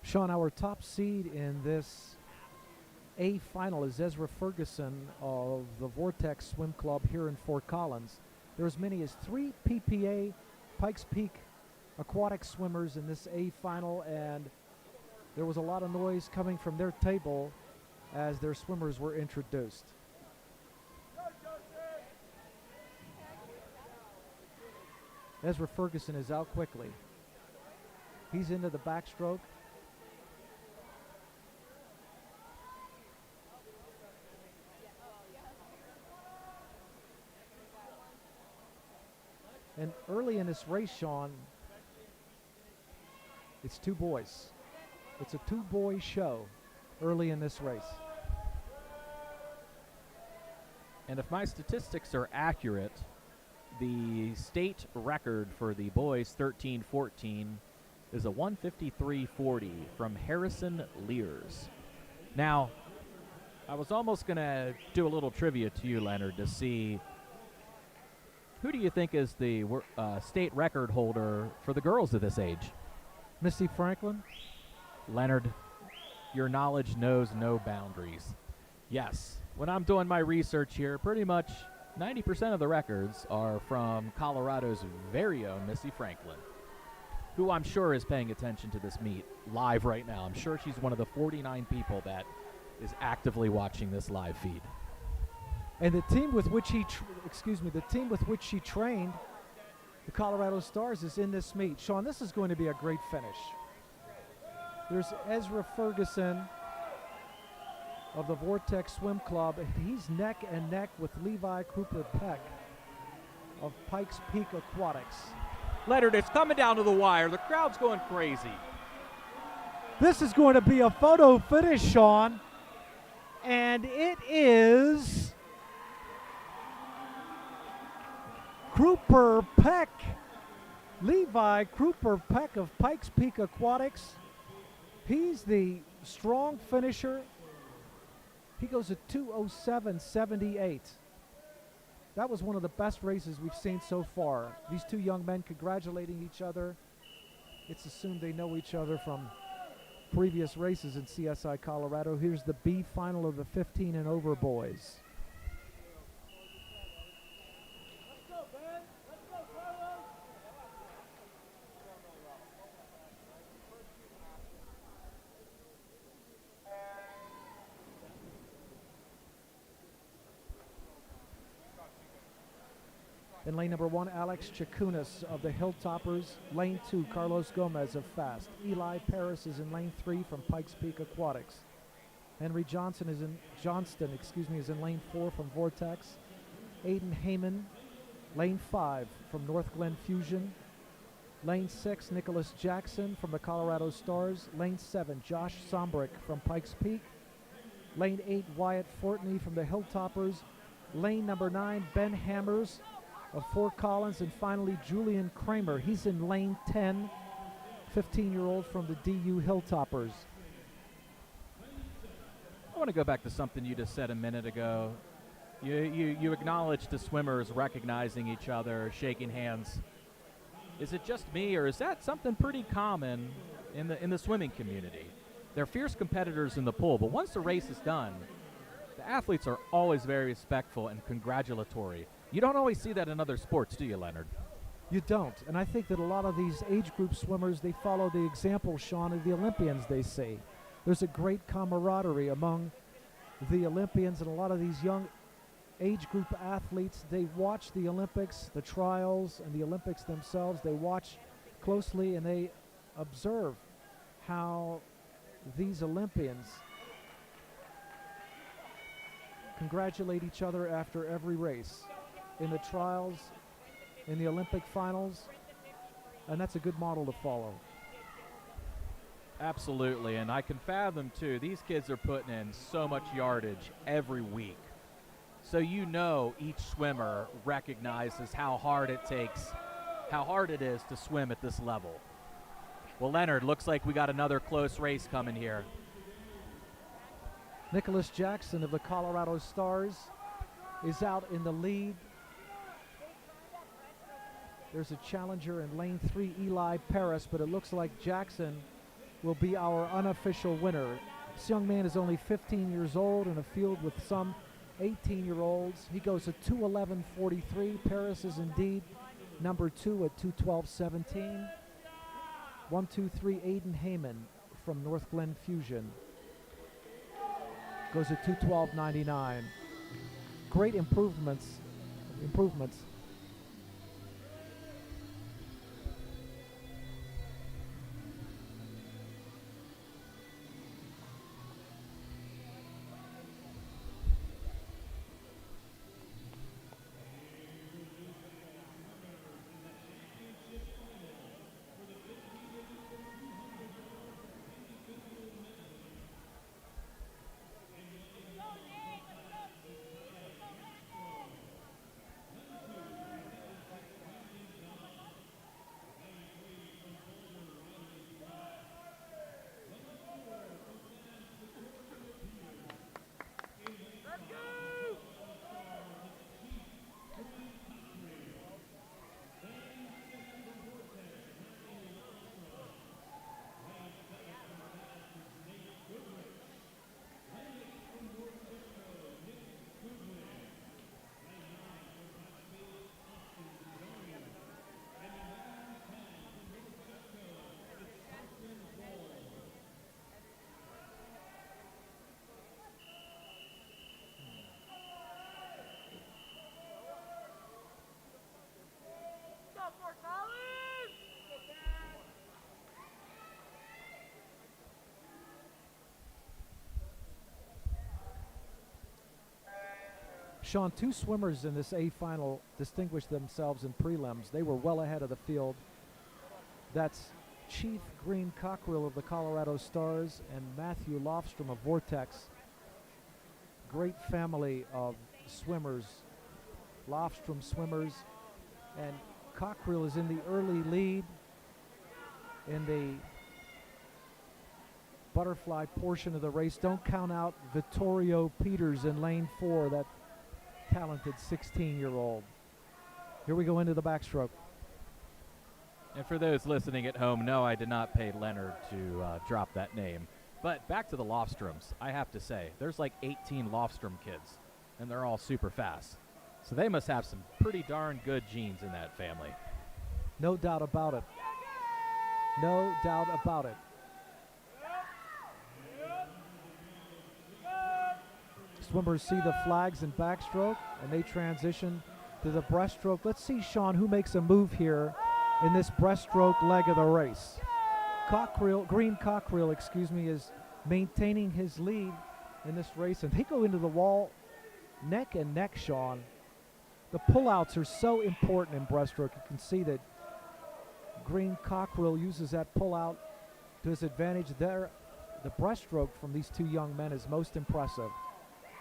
Sean, our top seed in this A final is Ezra Ferguson of the Vortex Swim Club here in Fort Collins. There are as many as 3 PPA Pikes Peak aquatic swimmers in this A final, and there was a lot of noise coming from their table as their swimmers were introduced. Ezra Ferguson is out quickly. He's into the backstroke. And early in this race, Sean, it's two boys. It's a two-boy show early in this race. And if my statistics are accurate, the state record for the boys 13-14 is a 153.40 from Harrison Lears. Now, I was almost going to do a little trivia to you, Leonard, to see who do you think is the state record holder for the girls of this age? Missy Franklin? Leonard, your knowledge knows no boundaries. Yes, when I'm doing my research here, pretty much 90% of the records are from Colorado's very own Missy Franklin, who I'm sure is paying attention to this meet live right now. I'm sure she's one of the 49 people that is actively watching this live feed. And the team with which she trained, the Colorado Stars, is in this meet. Sean, this is going to be a great finish. There's Ezra Ferguson of the Vortex Swim Club. He's neck and neck with Levi Cooper-Peck of Pikes Peak Aquatics. Leonard, it's coming down to the wire. The crowd's going crazy. This is going to be a photo finish, Sean. And it is Cooper-Peck, Levi Cooper-Peck of Pikes Peak Aquatics. He's the strong finisher. He goes at 2:07.78. That was one of the best races we've seen so far. These two young men congratulating each other. It's assumed they know each other from previous races in CSI Colorado. Here's the B final of the 15 and over boys. In lane number 1, Alex Chakunas of the Hilltoppers. Lane 2, Carlos Gomez of Fast. Eli Paris is in lane 3 from Pikes Peak Aquatics. Henry Johnston is in lane 4 from Vortex. Aiden Heyman, lane 5 from North Glen Fusion. Lane 6, Nicholas Jackson from the Colorado Stars. Lane 7, Josh Sombrick from Pikes Peak. Lane 8, Wyatt Fortney from the Hilltoppers. Lane number 9, Ben Hammers of Fort Collins. And finally, Julian Kramer. He's in lane 10, 15-year-old from the DU Hilltoppers. I want to go back to something you just said a minute ago. You acknowledged the swimmers recognizing each other, shaking hands. Is it just me, or is that something pretty common in the swimming community? They're fierce competitors in the pool, but once the race is done, the athletes are always very respectful and congratulatory. You don't always see that in other sports, do you, Leonard? You don't. And I think that a lot of these age group swimmers, they follow the example, Sean, of the Olympians they see. There's a great camaraderie among the Olympians, and a lot of these young age group athletes, they watch the Olympics, the trials, and the Olympics themselves. They watch closely and they observe how these Olympians congratulate each other after every race, in the trials, in the Olympic finals, and that's a good model to follow. Absolutely, and I can fathom, too, these kids are putting in so much yardage every week. So you know each swimmer recognizes how hard it is to swim at this level. Well, Leonard, looks like we got another close race coming here. Nicholas Jackson of the Colorado Stars is out in the lead. There's a challenger in lane 3, Eli Paris, but it looks like Jackson will be our unofficial winner. This young man is only 15 years old in a field with some 18-year-olds. He goes at 2:11.43. Paris is indeed number 2 at 2:12.17. 1, 2, 3, Aiden Heyman from North Glen Fusion goes at 2:12.99. Great improvements. Sean, two swimmers in this A final distinguished themselves in prelims. They were well ahead of the field. That's Chief Green Cockrell of the Colorado Stars and Matthew Lofstrom of Vortex. Great family of swimmers, Lofstrom swimmers, and Cockrell is in the early lead in the butterfly portion of the race. Don't count out Vittorio Peters in lane 4, that talented 16-year-old. Here we go into the backstroke. And for those listening at home, no, I did not pay Leonard to drop that name. But back to the Lofstroms, I have to say, there's like 18 Lofstrom kids, and they're all super fast. So they must have some pretty darn good genes in that family. No doubt about it. No doubt about it. Swimmers see the flags in backstroke, and they transition to the breaststroke. Let's see, Sean, who makes a move here in this breaststroke leg of the race. Green Cockrell, is maintaining his lead in this race, and they go into the wall neck and neck, Sean. The pullouts are so important in breaststroke. You can see that Green Cockrell uses that pullout to his advantage there. The breaststroke from these two young men is most impressive.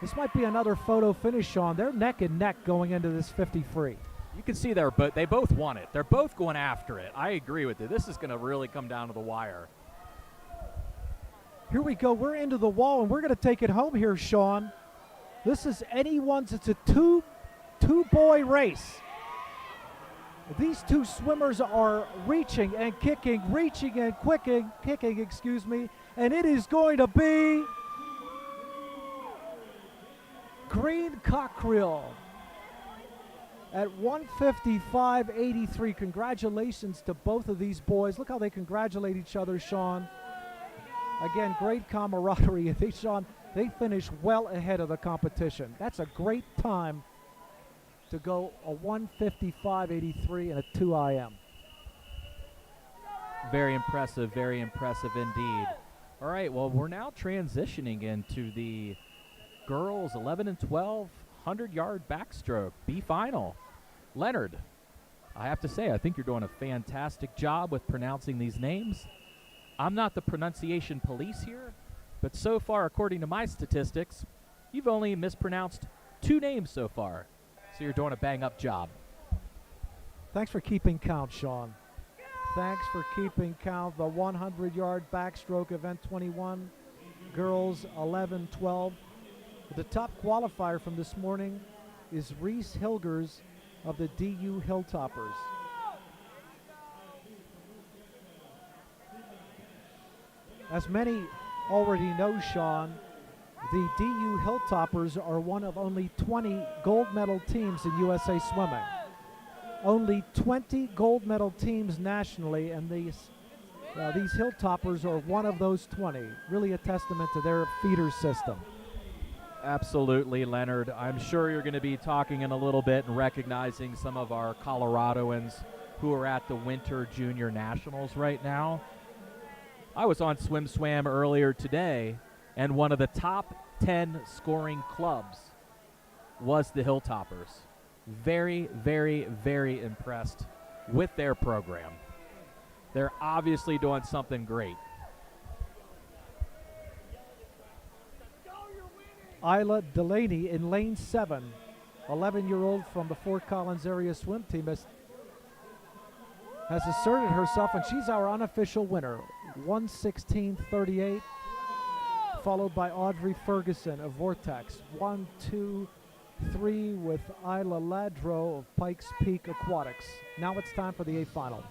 This might be another photo finish, Sean. They're neck and neck going into this 50 free. You can see they both want it. They're both going after it. I agree with you. This is going to really come down to the wire. Here we go. We're into the wall, and we're going to take it home here, Sean. This is anyone's. It's a two-boy race. These two swimmers are reaching and kicking, and it is going to be Green Cockrell at 1:55.83. Congratulations to both of these boys. Look how they congratulate each other, Sean. Again, great camaraderie. They finish well ahead of the competition. That's a great time to go a 1:55.83 and a 2 IM. Very impressive indeed. All right, well, we're now transitioning into the girls 11 and 12 100-yard backstroke B final. Leonard, I have to say, I think you're doing a fantastic job with pronouncing these names. I'm not the pronunciation police here, but so far, according to my statistics, you've only mispronounced 2 names so far. So you're doing a bang-up job. Thanks for keeping count, Sean. Thanks for keeping count. The 100-yard backstroke event 21, girls 11-12. The top qualifier from this morning is Reese Hilgers of the DU Hilltoppers. As many already know, Sean, the DU Hilltoppers are one of only 20 gold medal teams in USA Swimming. Only 20 gold medal teams nationally, and these Hilltoppers are one of those 20. Really a testament to their feeder system. Absolutely, Leonard. I'm sure you're going to be talking in a little bit and recognizing some of our Coloradoans who are at the Winter Junior Nationals right now. I was on SwimSwam earlier today, and one of the top 10 scoring clubs was the Hilltoppers. Very, very, very impressed with their program. They're obviously doing something great. Isla Delaney in lane 7, 11-year-old from the Fort Collins area swim team, has asserted herself, and she's our unofficial winner. 1:16.38, followed by Audrey Ferguson of Vortex. 1, 2, 3 with Isla Ladro of Pikes Peak Aquatics. Now it's time for the A final.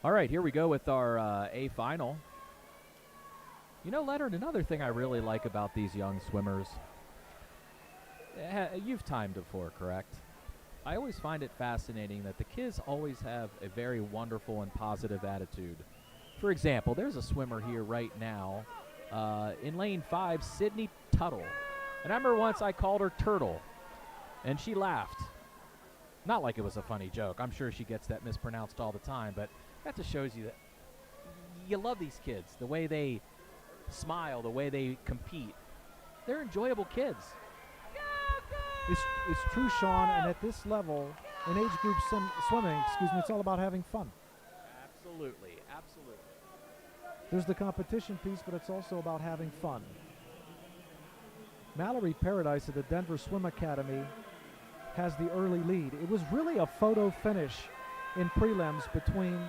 All right, here we go with our A final. You know, Leonard, another thing I really like about these young swimmers, you've timed before, correct? I always find it fascinating that the kids always have a very wonderful and positive attitude. For example, there's a swimmer here right now in lane 5, Sydney Tuttle. And I remember once I called her Turtle, and she laughed. Not like it was a funny joke. I'm sure she gets that mispronounced all the time, but that just shows you that you love these kids, the way they smile, the way they compete. They're enjoyable kids. It's true, Sean, and at this level, in age group swimming, it's all about having fun. Absolutely, absolutely. There's the competition piece, but it's also about having fun. Mallory Paradise at the Denver Swim Academy has the early lead. It was really a photo finish in prelims between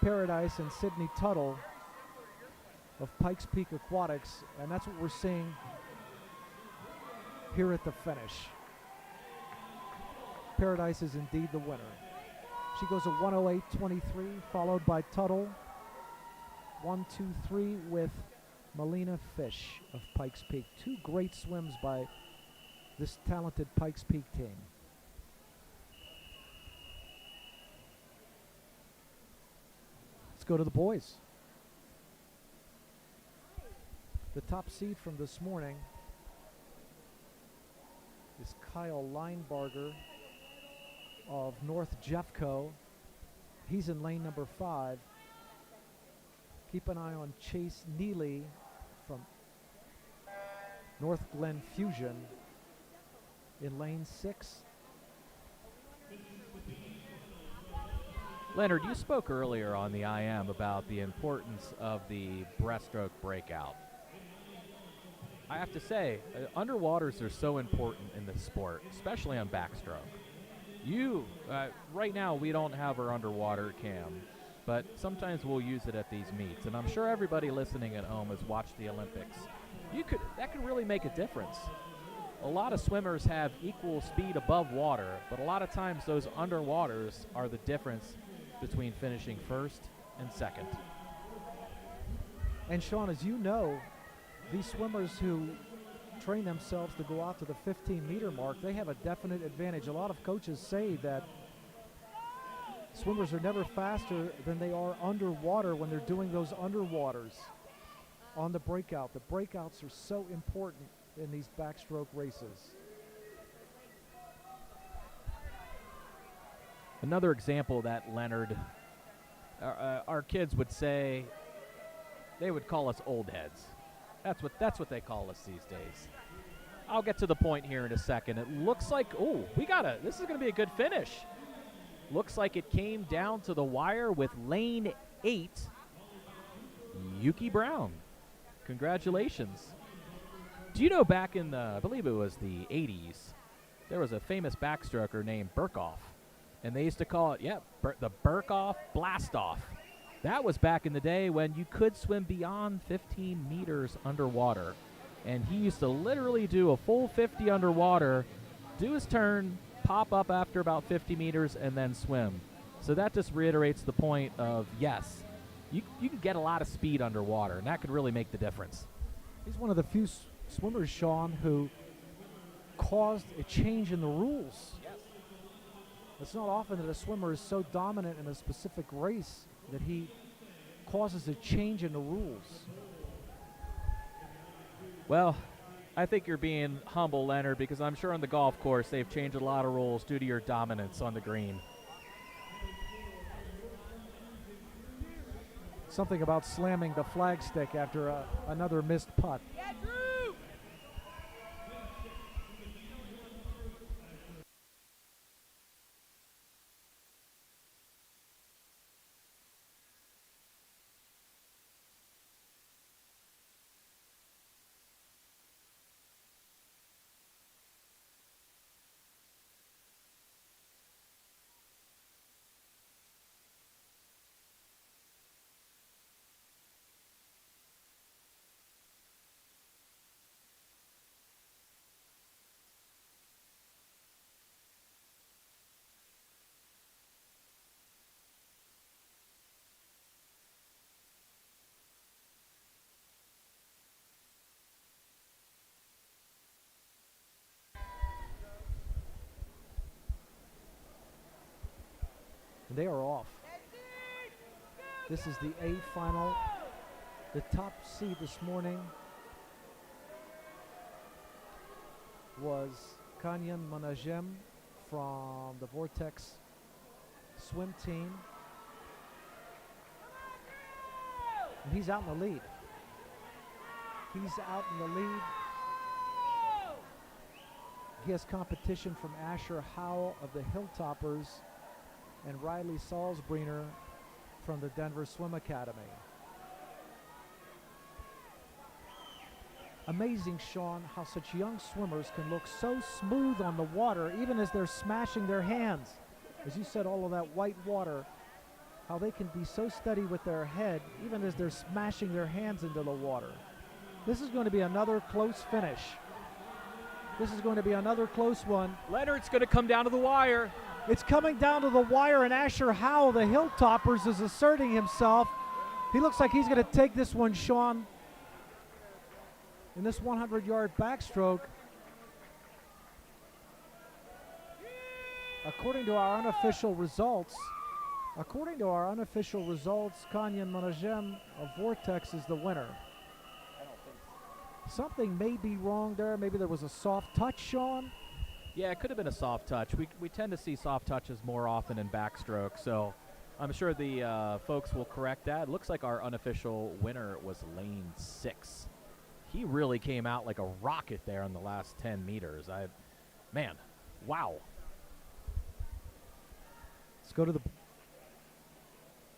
Paradise and Sydney Tuttle of Pikes Peak Aquatics, and that's what we're seeing here at the finish. Paradise is indeed the winner. She goes a 108.23, followed by Tuttle. 1-2-3 with Melina Fish of Pikes Peak. Two great swims by this talented Pikes Peak team. Let's go to the boys. The top seed from this morning is Kyle Linebarger of North Jeffco. He's in lane number 5. Keep an eye on Chase Neely from North Glen Fusion in lane 6. Leonard, you spoke earlier on the IM about the importance of the breaststroke breakout. I have to say, underwaters are so important in this sport, especially on backstroke. Right now we don't have our underwater cam, but sometimes we'll use it at these meets, and I'm sure everybody listening at home has watched the Olympics. That can really make a difference. A lot of swimmers have equal speed above water, but a lot of times those underwaters are the difference between finishing first and second. And Sean, as you know, these swimmers who train themselves to go out to the 15-meter mark, they have a definite advantage. A lot of coaches say that swimmers are never faster than they are underwater when they're doing those underwaters on the breakout. The breakouts are so important in these backstroke races. Another example that, Leonard, our kids would say, they would call us old heads. That's what they call us these days. I'll get to the point here in a second. It looks like, this is going to be a good finish. Looks like it came down to the wire with lane 8, Yuki Brown. Congratulations. Do you know back in I believe it was the 80s, there was a famous backstroker named Burkoff, and they used to call it, the Burkoff Blastoff. That was back in the day when you could swim beyond 15 meters underwater, and he used to literally do a full 50 underwater, do his turn, pop up after about 50 meters, and then swim. So that just reiterates the point of, yes, you can get a lot of speed underwater, and that could really make the difference. He's one of the few swimmers, Sean, who caused a change in the rules. Yes. It's not often that a swimmer is so dominant in a specific race that he causes a change in the rules. Well, I think you're being humble, Leonard, because I'm sure on the golf course they've changed a lot of rules due to your dominance on the green. Something about slamming the flagstick after another missed putt. Yeah, Drew! they are off. This is the A final. The top seed this morning was Kanyan Manajem from the Vortex swim team. And he's out in the lead. He's out in the lead. He has competition from Asher Howell of the Hilltoppers and Riley Salzbriner from the Denver Swim Academy. Amazing, Sean, how such young swimmers can look so smooth on the water even as they're smashing their hands. As you said, all of that white water, how they can be so steady with their head even as they're smashing their hands into the water. This is going to be another close finish. This is going to be another close one. Leonard's going to come down to the wire. It's coming down to the wire, and Asher Howell, the Hilltoppers, is asserting himself. He looks like he's going to take this one, Sean, in this 100-yard backstroke. According to our unofficial results, Kanyan Manajem of Vortex is the winner. Something may be wrong there. Maybe there was a soft touch, Sean. Yeah, it could have been a soft touch. We tend to see soft touches more often in backstroke, so I'm sure the folks will correct that. It looks like our unofficial winner was lane 6. He really came out like a rocket there in the last 10 meters. Man, wow. Let's go to the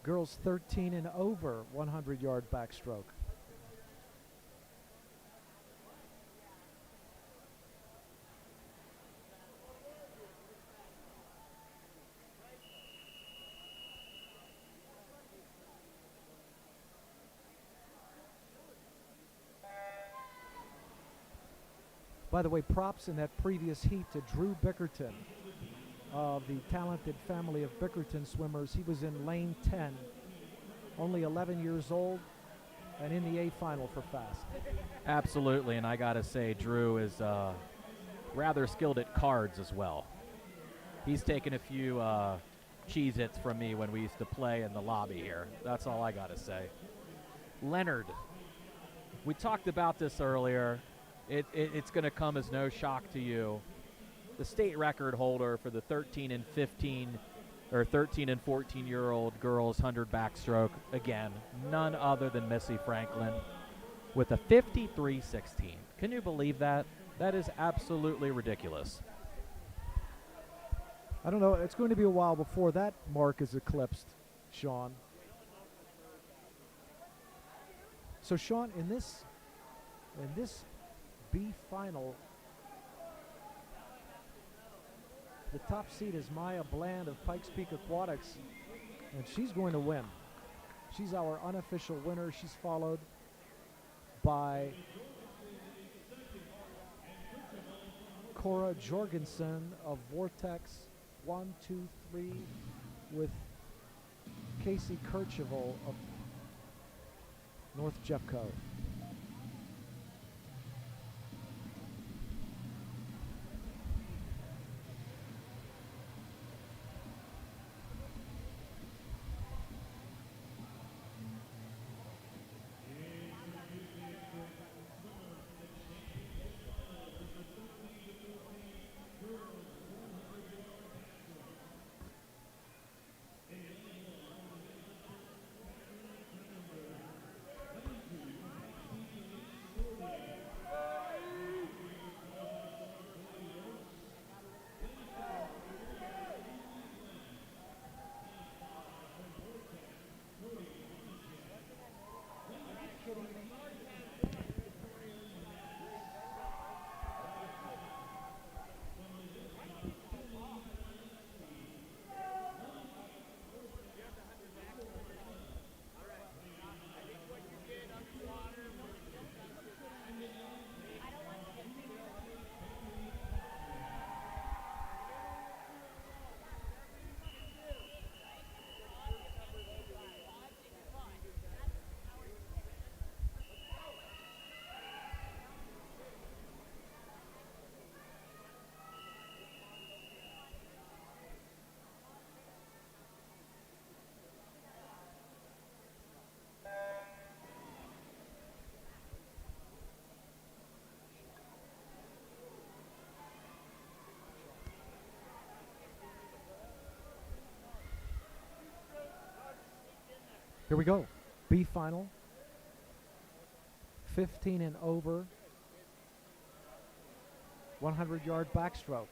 girls 13 and over 100-yard backstroke. By the way, props in that previous heat to Drew Bickerton of the talented family of Bickerton swimmers. He was in lane 10, only 11 years old, and in the A final for fast. Absolutely, and I got to say, Drew is rather skilled at cards as well. He's taken a few Cheez-Its from me when we used to play in the lobby here. That's all I got to say. Leonard, we talked about this earlier. It's going to come as no shock to you. The state record holder for the 13 and 15 or 13 and 14-year-old girls 100 backstroke, again, none other than Missy Franklin with a 53.16. Can you believe that? That is absolutely ridiculous. I don't know. It's going to be a while before that mark is eclipsed, Sean. So, Sean, in this B final, the top seed is Maya Bland of Pikes Peak Aquatics, and she's going to win. She's our unofficial winner. She's followed by Cora Jorgensen of Vortex 1, 2, 3, with Casey Kirchival of North Jeffco. Here we go. B final. 15 and over. 100-yard backstroke.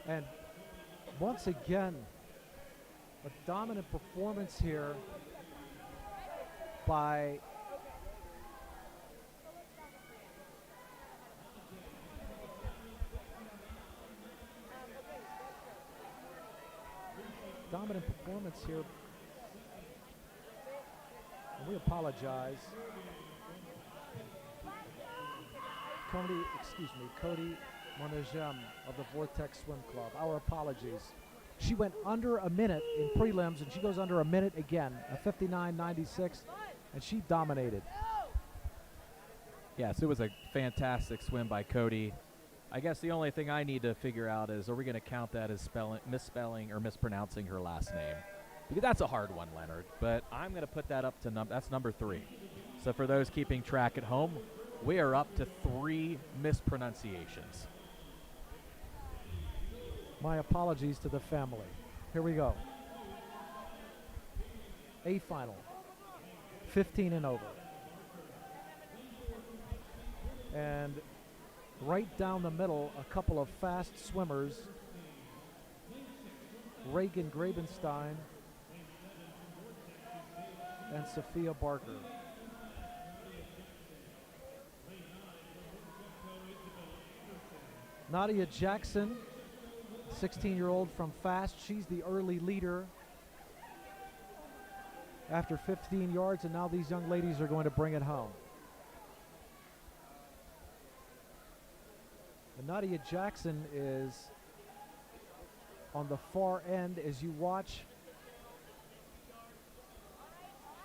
And once again, a dominant performance here by and we apologize. Cody Monajem of the Vortex Swim Club. Our apologies. She went under a minute in prelims, and she goes under a minute again, a 59.96, and she dominated. Yes, it was a fantastic swim by Cody. I guess the only thing I need to figure out is, are we going to count that as misspelling or mispronouncing her last name? Because that's a hard one, Leonard. But I'm going to put that up to that's number 3. So for those keeping track at home, we are up to 3 mispronunciations. My apologies to the family. Here we go. A final. 15 and over. And right down the middle, a couple of fast swimmers. Reagan Grabenstein and Sophia Barker. Nadia Jackson, 16-year-old from Fast. She's the early leader after 15 yards, and now these young ladies are going to bring it home. And Nadia Jackson is on the far end as you watch.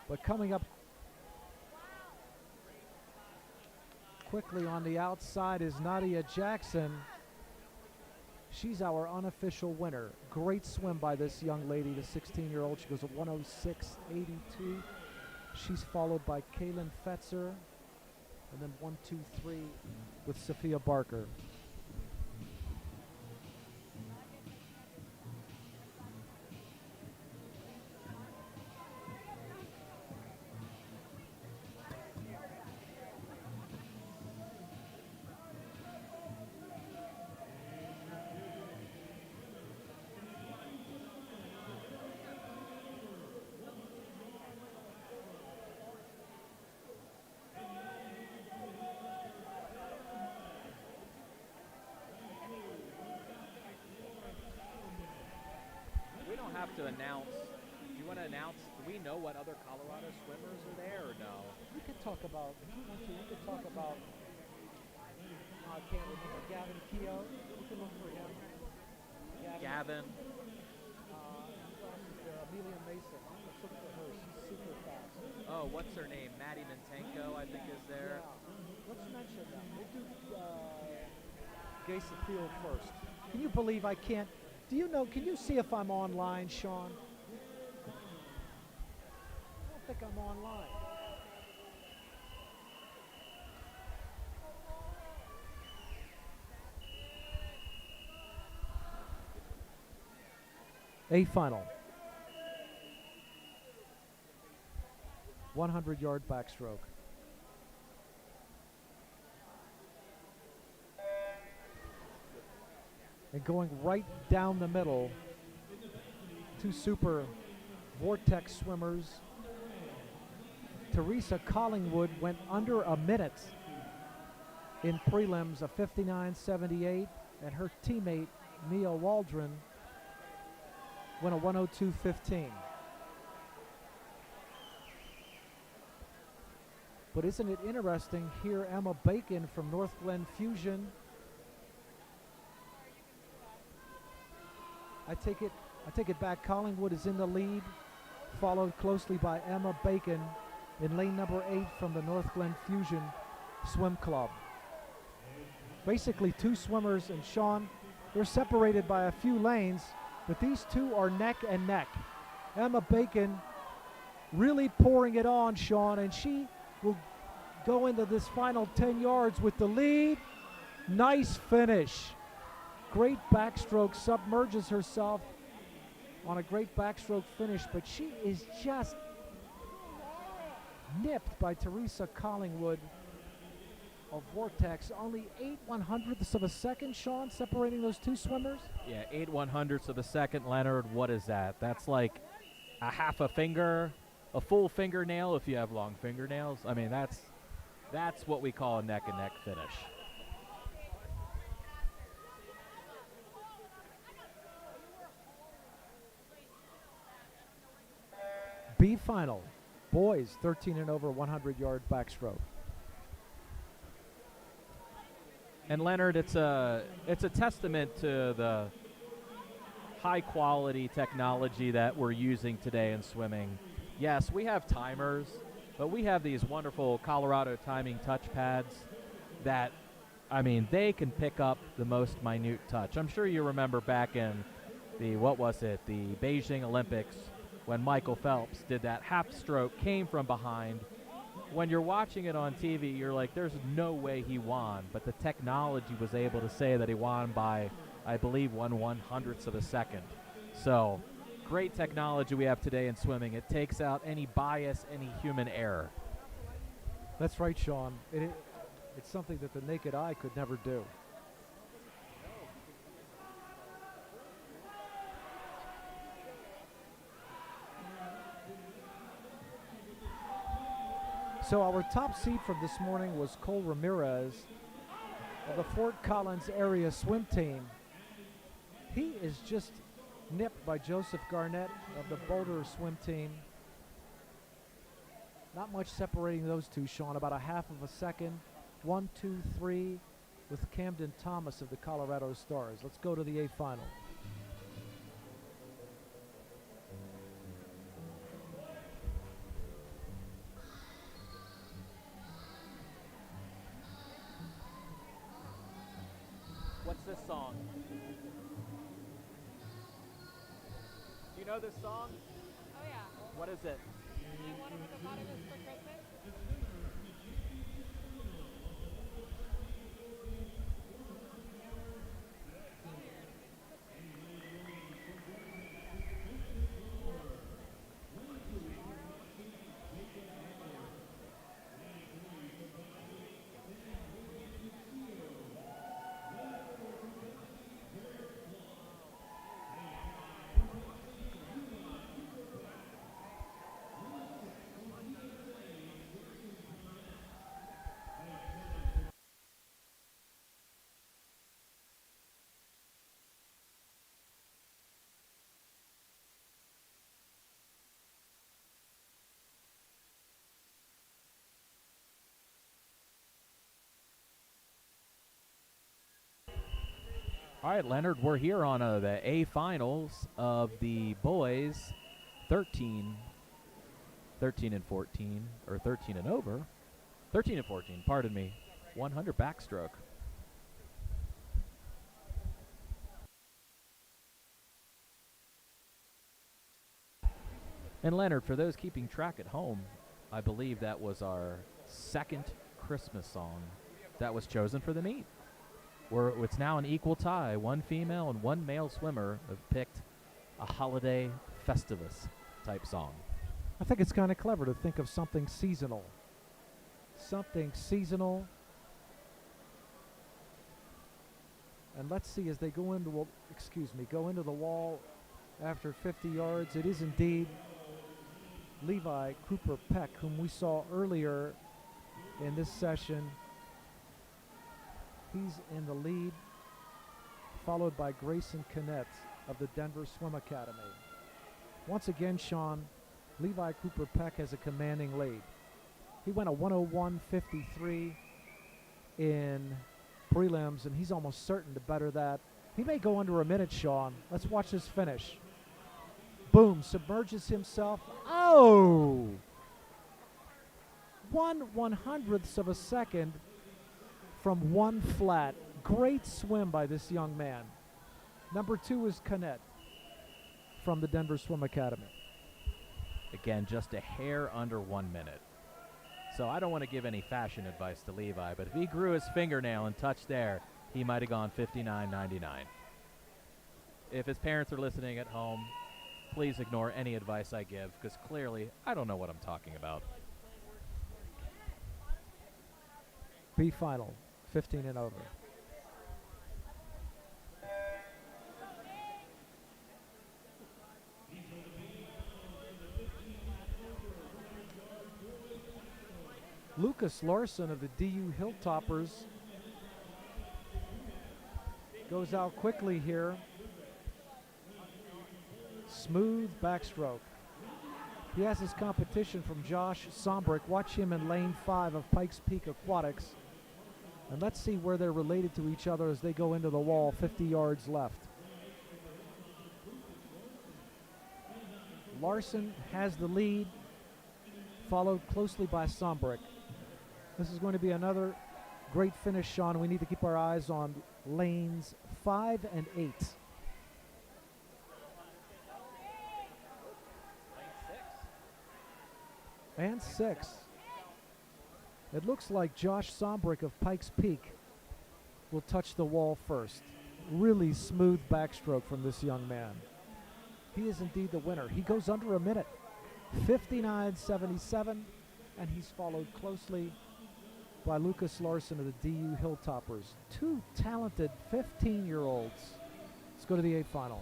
But coming up quickly on the outside is Nadia Jackson. She's our unofficial winner. Great swim by this young lady, the 16-year-old. She goes at 106.82. She's followed by Kaylin Fetzer, and then 1, 2, 3 with Sophia Barker. Have to announce. Do you want to announce? Do we know what other Colorado swimmers are there, or no? We could talk about, if you want to, we could talk about, I can't remember, Gavin Keogh. We can look for him. Gavin. Amelia Mason. Let's look for her. She's super fast. Oh, what's her name? Maddie Mintenko, I think, is there. Yeah. Let's mention that. We'll do Gayson Field first. Can you believe I can't? Do you know, can you see if I'm online, Sean? I don't think I'm online. A final. 100-yard backstroke. And going right down the middle, 2 super Vortex swimmers. Teresa Collingwood went under a minute in prelims, a 59.78, and her teammate Mia Waldron went a 102.15. But isn't it interesting here, Emma Bacon from North Glen Fusion. I take it back. Collingwood is in the lead, followed closely by Emma Bacon in lane number 8 from the North Glen Fusion. Swim Club. Basically 2 swimmers, and Sean, they're separated by a few lanes, but these two are neck and neck. Emma Bacon really pouring it on, Sean, and she will go into this final 10 yards with the lead. Nice finish. Great backstroke, submerges herself on a great backstroke finish, but she is just nipped by Teresa Collingwood of Vortex. Only 8/100ths of a second, Sean, separating those 2 swimmers. Yeah, 8/100ths of a second, Leonard. What is that? That's like a half a finger, a full fingernail if you have long fingernails. I mean, that's what we call a neck and neck finish. B final, boys 13 and over 100-yard backstroke. And Leonard, it's a testament to the high quality technology that we're using today in swimming. Yes, we have timers, but we have these wonderful Colorado timing touch pads that, I mean, they can pick up the most minute touch. I'm sure you remember back in the Beijing Olympics when Michael Phelps did that half stroke, came from behind. When you're watching it on TV, you're like, there's no way he won. But the technology was able to say that he won by, I believe, 1/100th of a second. So, great technology we have today in swimming. It takes out any bias, any human error. That's right, Sean. It's something that the naked eye could never do. So our top seed from this morning was Cole Ramirez of the Fort Collins area swim team. He is just nipped by Joseph Garnett of the Boulder swim team. Not much separating those two, Sean, about a half of a second. 1, 2, 3 with Camden Thomas of the Colorado Stars. Let's go to the A final. What's this song? Do you know this song? Oh yeah. What is it? Do you want to put the bottom of for Christmas? All right, Leonard, we're here on the A finals of the boys 13 and 14, or 13 and over. 13 and 14, pardon me. 100 backstroke. And Leonard, for those keeping track at home, I believe that was our second Christmas song that was chosen for the meet. It's now an equal tie. One female and one male swimmer have picked a holiday Festivus type song. I think it's kind of clever to think of something seasonal. Something seasonal. And let's see as they go into the wall after 50 yards. It is indeed Levi Cooper Peck, whom we saw earlier in this session. He's in the lead, followed by Grayson Kinnett of the Denver Swim Academy. Once again, Sean, Levi Cooper Peck has a commanding lead. He went a 101.53 in prelims, and he's almost certain to better that. He may go under a minute, Sean. Let's watch this finish. Boom, submerges himself. Oh! 1/100th of a second from one flat. Great swim by this young man. Number 2 is Canet from the Denver Swim Academy. Again, just a hair under 1 minute. So I don't want to give any fashion advice to Levi, but if he grew his fingernail and touched there, he might have gone 59.99. If his parents are listening at home, please ignore any advice I give, because clearly I don't know what I'm talking about. B final, 15 and over. Lucas Larson of the DU Hilltoppers goes out quickly here. Smooth backstroke. He has his competition from Josh Sombrick. Watch him in lane 5 of Pikes Peak Aquatics. And let's see where they're related to each other as they go into the wall, 50 yards left. Larson has the lead, followed closely by Sombrick. This is going to be another great finish, Sean. We need to keep our eyes on lanes 5 and 8. And 6. It looks like Josh Sombrick of Pikes Peak will touch the wall first. Really smooth backstroke from this young man. He is indeed the winner. He goes under a minute, 59.77, and he's followed closely by Lucas Larson of the DU Hilltoppers. Two talented 15-year-olds. Let's go to the 8 final.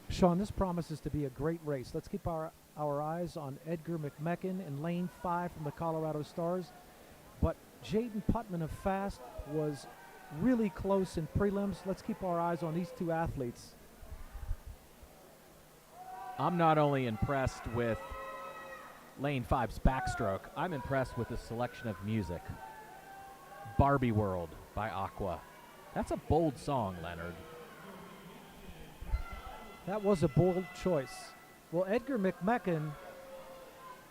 Sean, this promises to be a great race. Let's keep our eyes on Edgar McMecken in lane 5 from the Colorado Stars. But Jaden Putman of Fast was really close in prelims. Let's keep our eyes on these two athletes. I'm not only impressed with lane 5's backstroke, I'm impressed with the selection of music. Barbie World by Aqua. That's a bold song, Leonard. That was a bold choice. Well, Edgar McMecken,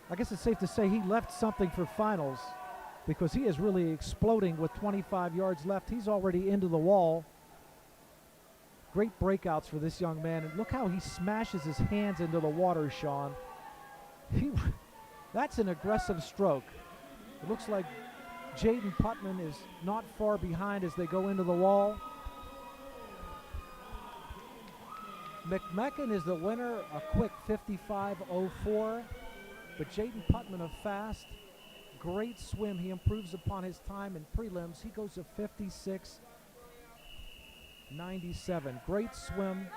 I guess it's safe to say he left something for finals because he is really exploding with 25 yards left. He's already into the wall. Great breakouts for this young man. And look how he smashes his hands into the water, Sean. That's an aggressive stroke. It looks like Jaden Putman is not far behind as they go into the wall. McMecken is the winner, a quick 55.04. But Jaden Putman of Fast, great swim. He improves upon his time in prelims. He goes to 56.97. Great swim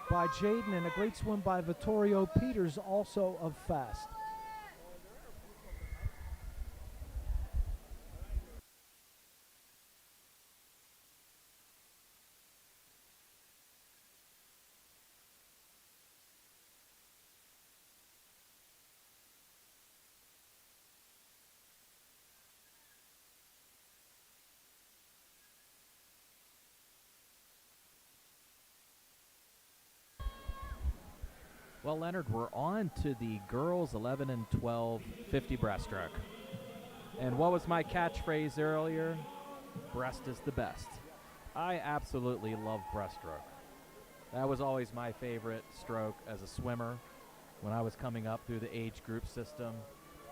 by Jaden and a great swim by Vittorio Peters, also of Fast. Well, Leonard, we're on to the girls 11 and 12 50 breaststroke. And what was my catchphrase earlier? Breast is the best. I absolutely love breaststroke. That was always my favorite stroke as a swimmer when I was coming up through the age group system.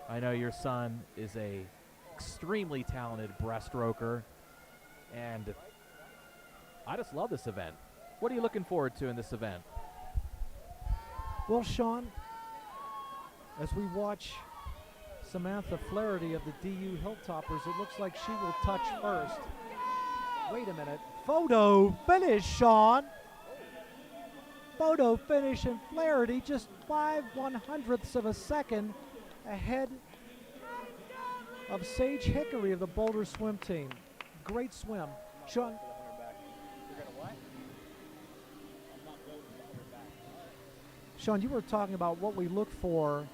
I know your son is a extremely talented breaststroker, and I just love this event. What are you looking forward to in this event? Well, Sean, as we watch Samantha Flaherty of the DU Hilltoppers, it looks like she will touch first. Wait a minute. Photo finish, Sean. Photo finish, and Flaherty just 5/100ths of a second ahead of Sage Hickory of the Boulder swim team. Great swim. Sean. Sean, you were talking about what we look for.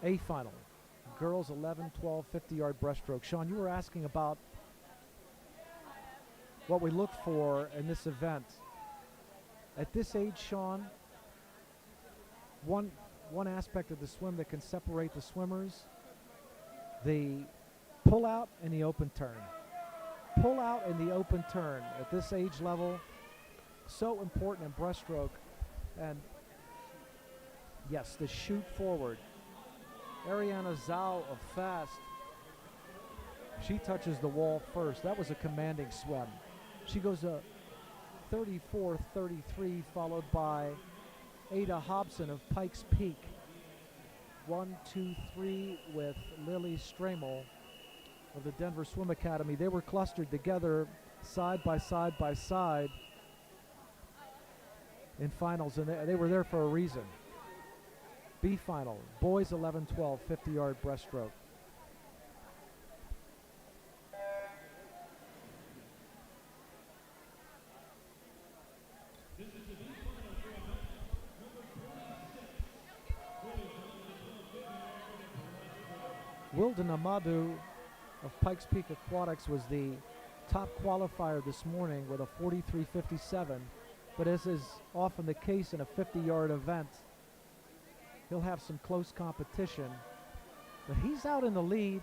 A final, girls 11, 12, 50-yard breaststroke. Sean, you were asking about what we look for in this event. At this age, Sean, one aspect of the swim that can separate the swimmers, the pull out and the open turn. Pull out and the open turn at this age level, so important in breaststroke. And yes, the shoot forward. Ariana Zhao of Fast, she touches the wall first. That was a commanding swim. She goes a 34-33, followed by Ada Hobson of Pikes Peak. 1, 2, 3 with Lily Stramel of the Denver Swim Academy. They were clustered together side by side by side in finals, and they were there for a reason. B final, boys 11-12, 50-yard breaststroke. Wilden Amadou of Pikes Peak Aquatics was the top qualifier this morning with a 43.57, but as is often the case in a 50-yard event, he'll have some close competition, but he's out in the lead.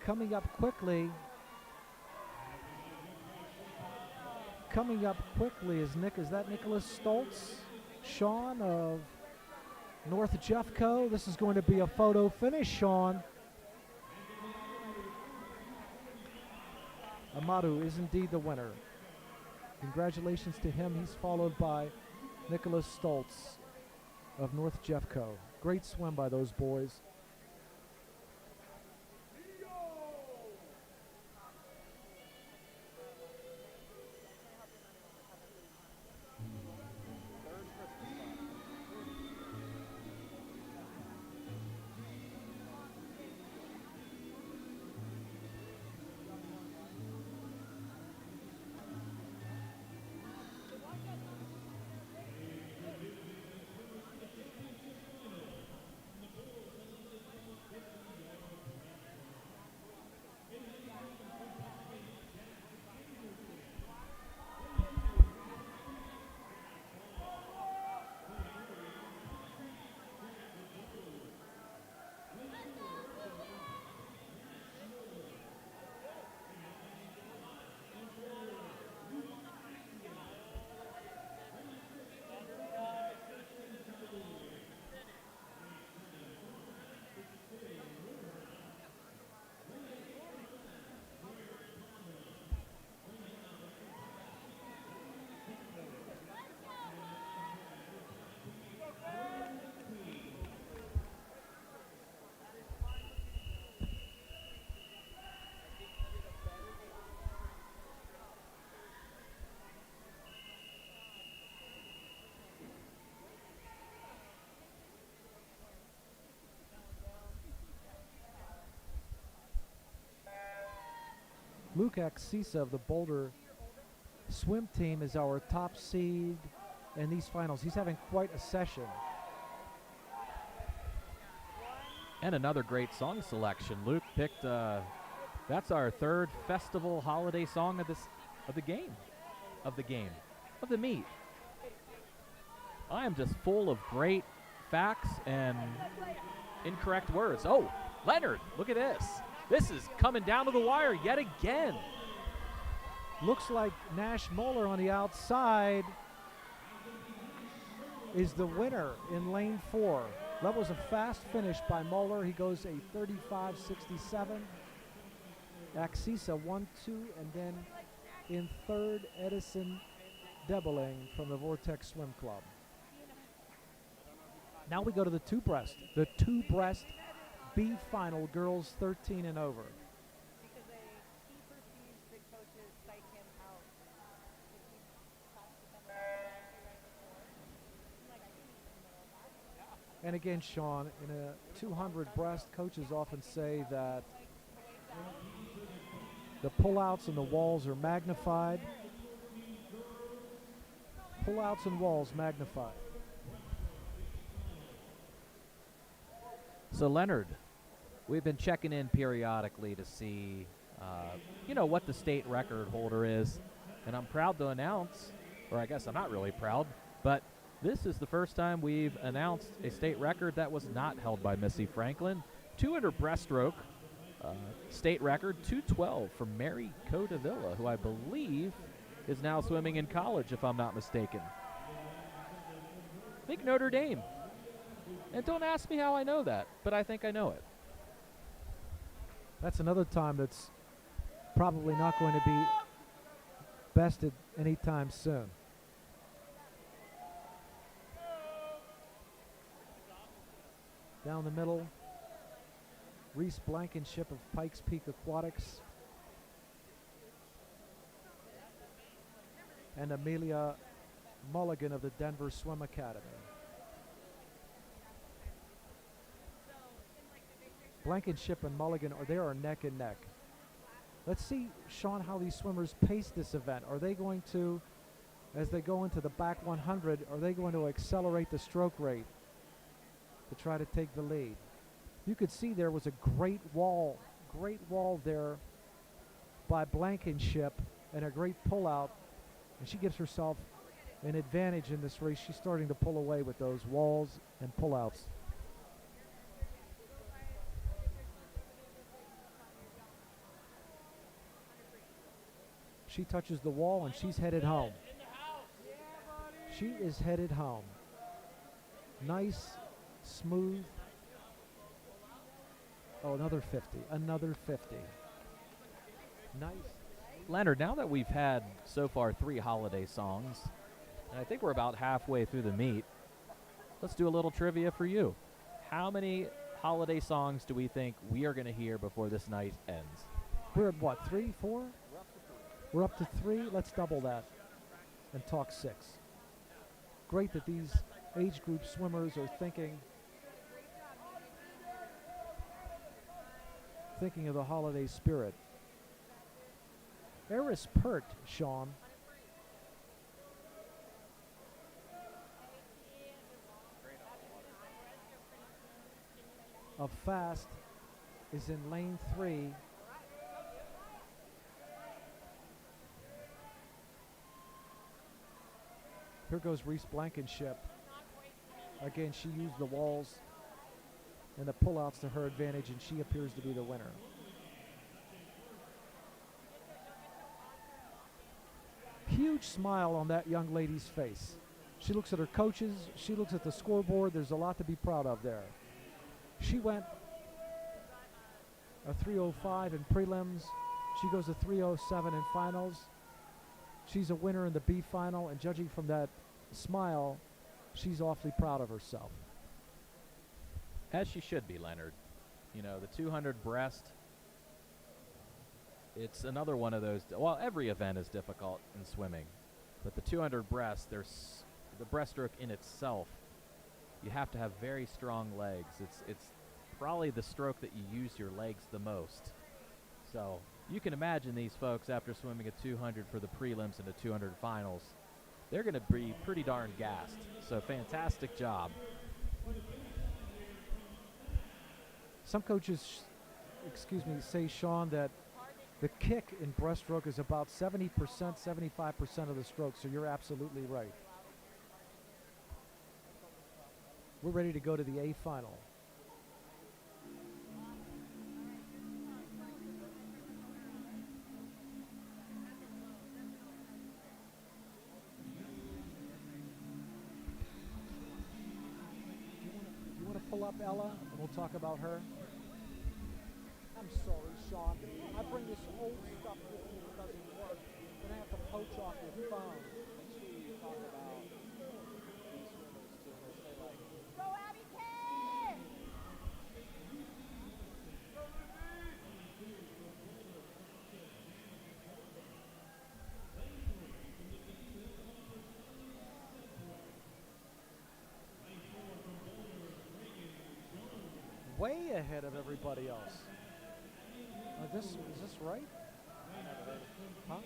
Coming up quickly is that Nicholas Stoltz, Sean of North Jeffco. This is going to be a photo finish, Sean. Amadou is indeed the winner. Congratulations to him. He's followed by Nicholas Stoltz of North Jeffco. Great swim by those boys. Luke Axisa of the Boulder swim team is our top seed in these finals. He's having quite a session. And another great song selection. Luke picked, that's our third festival holiday song of the meet. I am just full of great facts and incorrect words. Oh, Leonard, look at this. This is coming down to the wire yet again. Looks like Nash Moeller on the outside is the winner in lane 4. That was a fast finish by Moeller. He goes a 35.67. Axisa 1-2, and then in third, Edison Debeling from the Vortex Swim Club. Now we go to the two-breast. The two-breast B final, girls 13 and over. Because he perceives the coaches psych him out. If he talks to them right before. Like, I think he's in the middle of that. And again, Sean, in a 200 breast, coaches often say that the pullouts and the walls are magnified. Pullouts and walls magnified. So, Leonard, we've been checking in periodically to see, what the state record holder is. And I'm proud to announce, or I guess I'm not really proud, but this is the first time we've announced a state record that was not held by Missy Franklin. 200 breaststroke, state record, 2:12 from Mary Codavilla, who I believe is now swimming in college, if I'm not mistaken. I think Notre Dame. And don't ask me how I know that, but I think I know it. That's another time that's probably not going to be bested anytime soon. Down the middle, Reese Blankenship of Pikes Peak Aquatics and Amelia Mulligan of the Denver Swim Academy. Blankenship and Mulligan they are neck and neck. Let's see, Sean, how these swimmers pace this event. Are they going to, as they go into the back 100, are they going to accelerate the stroke rate to try to take the lead? You could see there was a great wall there by Blankenship and a great pullout, and she gives herself an advantage in this race. She's starting to pull away with those walls and pullouts. She touches the wall and she's headed home. She is headed home. Nice, smooth. Oh, another 50. Another 50. Nice. Leonard, now that we've had so far 3 holiday songs, and I think we're about halfway through the meet, let's do a little trivia for you. How many holiday songs do we think we are going to hear before this night ends? We're at what, 3, 4? We're up to 3. Let's double that and talk 6. Great that these age group swimmers are thinking of the holiday spirit. Eris Pert, Sean. Of fast is in lane 3. Here goes Reese Blankenship. Again, she used the walls and the pullouts to her advantage, and she appears to be the winner. Huge smile on that young lady's face. She looks at her coaches. She looks at the scoreboard. There's a lot to be proud of there. She went a 3:05 in prelims. She goes a 3:07 in finals. She's a winner in the B final, and judging from that smile, she's awfully proud of herself. As she should be, Leonard. You know, the 200 breast, it's another one of those. Well, every event is difficult in swimming, but the 200 breast, there's the breaststroke in itself. You have to have very strong legs. It's probably the stroke that you use your legs the most. So You can imagine these folks after swimming a 200 for the prelims and the 200 finals. They're going to be pretty darn gassed. So fantastic job. Some coaches, say, Sean, that the kick in breaststroke is about 70%, 75% of the stroke, so you're absolutely right. We're ready to go to the A final. You want to pull up Ella, and we'll talk about her? I'm sorry, Sean. I bring this old stuff with me that doesn't work. Then I have to poach off your phone. Make sure you talk about these swimmers too. Say like, Go, Abby Ken! Way ahead of everybody else. Is this right? I never heard of it. Huh?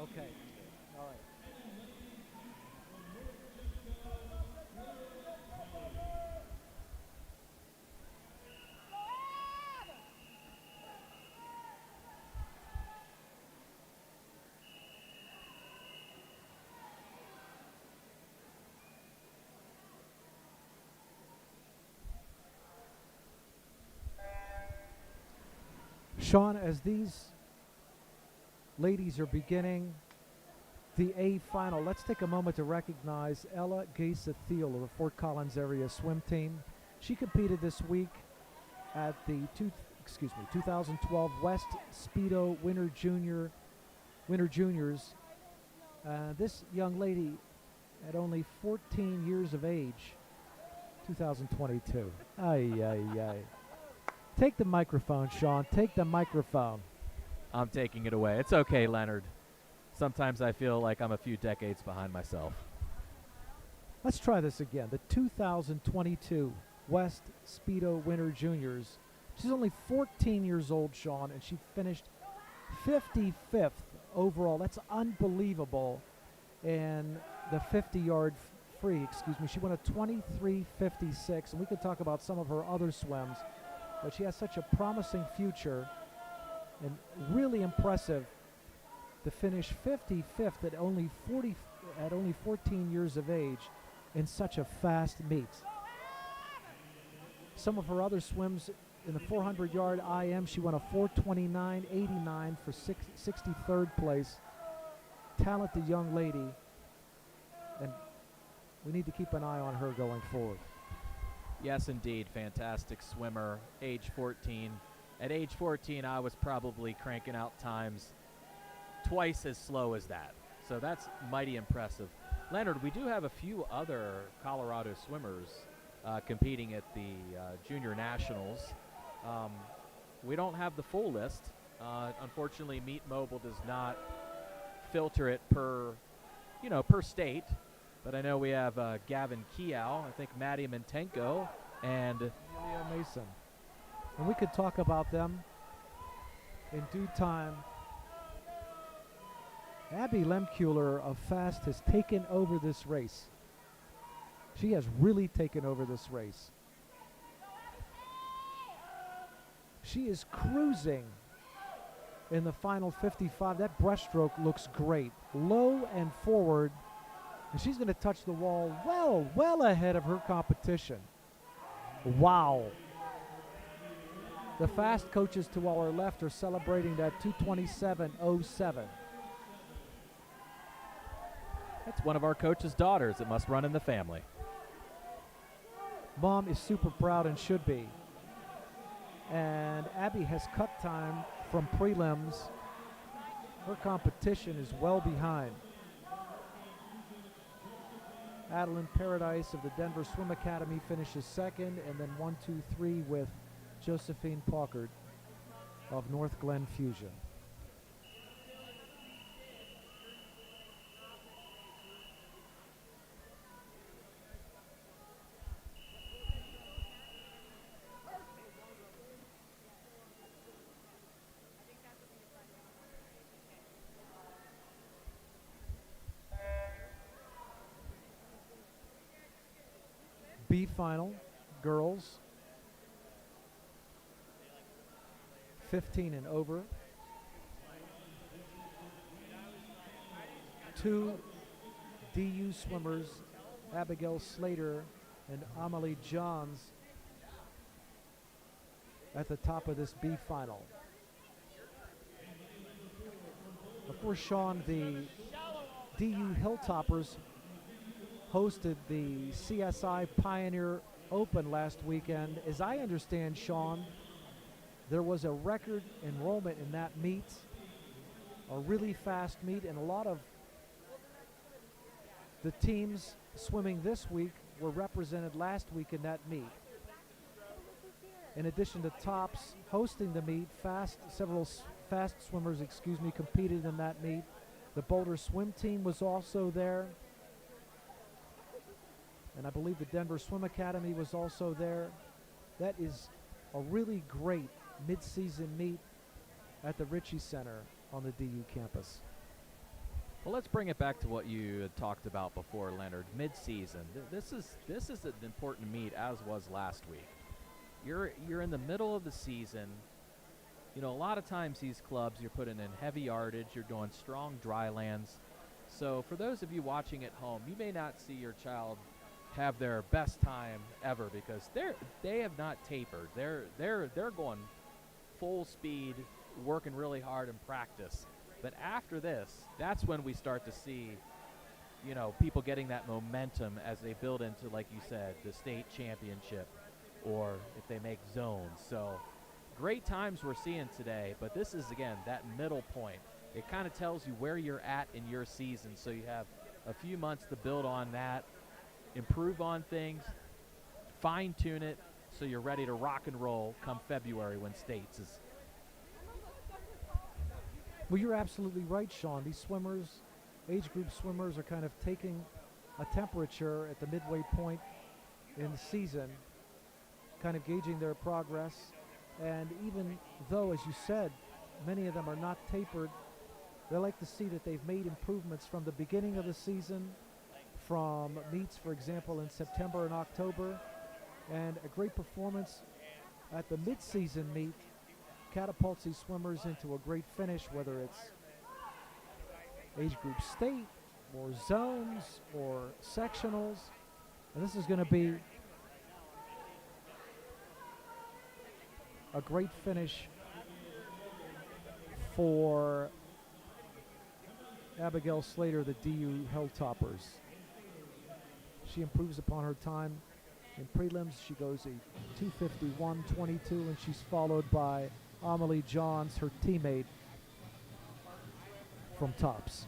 Okay. All right. Sean, as these ladies are beginning the A final, let's take a moment to recognize Ella Gasa-Thiel of the Fort Collins area swim team. She competed this week at the 2012 West Speedo Winter Juniors. This young lady, at only 14 years of age, 2022. Ay, ay, ay. Take the microphone, Sean. Take the microphone. I'm taking it away. It's okay, Leonard. Sometimes I feel like I'm a few decades behind myself. Let's try this again. The 2022 West Speedo Winter Juniors. She's only 14 years old, Sean, and she finished 55th overall. That's unbelievable. And the 50-yard free, she won a 23:56, and we could talk about some of her other swims, but she has such a promising future and really impressive to finish 55th at only 14 years of age in such a fast meet. Some of her other swims in the 400-yard IM, she won a 4:29.89 for 63rd place. Talented young lady, and we need to keep an eye on her going forward. Yes, indeed. Fantastic swimmer, age 14. At age 14, I was probably cranking out times twice as slow as that. So that's mighty impressive. Leonard, we do have a few other Colorado swimmers competing at the Junior Nationals. We don't have the full list. Unfortunately, Meet Mobile does not filter it per state. But I know we have Gavin Kiao, I think Maddie Mentenko, and Amelia Mason. And we could talk about them in due time. Abby Lemkuehler of Fast has taken over this race. She has really taken over this race. She is cruising in the final 55. That breaststroke looks great. Low and forward. And she's going to touch the wall well ahead of her competition. Wow. The Fast coaches to our left are celebrating that 2:27.07. that's one of our coach's daughters. It must run in the family. Mom is super proud and should be. And Abby has cut time from prelims. Her competition is well behind. Adeline Paradise of the Denver Swim Academy finishes second, and then 1-2-3 with Josephine Packard of North Glen Fusion. B final, girls, 15 and over. Two DU swimmers, Abigail Slater and Amelie Johns, at the top of this B final. Of course, Sean, the DU Hilltoppers hosted the CSI Pioneer Open last weekend. As I understand, Sean, there was a record enrollment in that meet, a really fast meet, and a lot of the teams swimming this week were represented last week in that meet. In addition to tops hosting the meet, several fast swimmers, competed in that meet. The Boulder swim team was also there. And I believe the Denver Swim Academy was also there. That is a really great mid-season meet at the Ritchie Center on the DU campus. Well, let's bring it back to what you had talked about before, Leonard. Mid-season. This is an important meet, as was last week. You're in the middle of the season. You know, a lot of times these clubs, you're putting in heavy yardage, you're doing strong dry lands. So for those of you watching at home, you may not see your child have their best time ever because they have not tapered. They're going full speed, working really hard in practice. But after this, that's when we start to see, you know, people getting that momentum as they build into, like you said, the state championship, or if they make zones. So great times we're seeing today, but this is, again, that middle point. It kind of tells you where you're at in your season, so you have a few months to build on that, improve on things, fine-tune it, so you're ready to rock and roll come February when states is. Well, you're absolutely right, Sean. These swimmers, age group swimmers, are kind of taking a temperature at the midway point in the season, kind of gauging their progress. And even though, as you said, many of them are not tapered, they like to see that they've made improvements from the beginning of the season, from meets, for example, in September and October, and a great performance at the mid-season meet catapults these swimmers into a great finish, whether it's age group state or zones or sectionals. And this is going to be a great finish for Abigail Slater, the DU Hilltoppers. She improves upon her time in prelims. She goes a 2:51.22, and she's followed by Amelie Johns, her teammate from tops.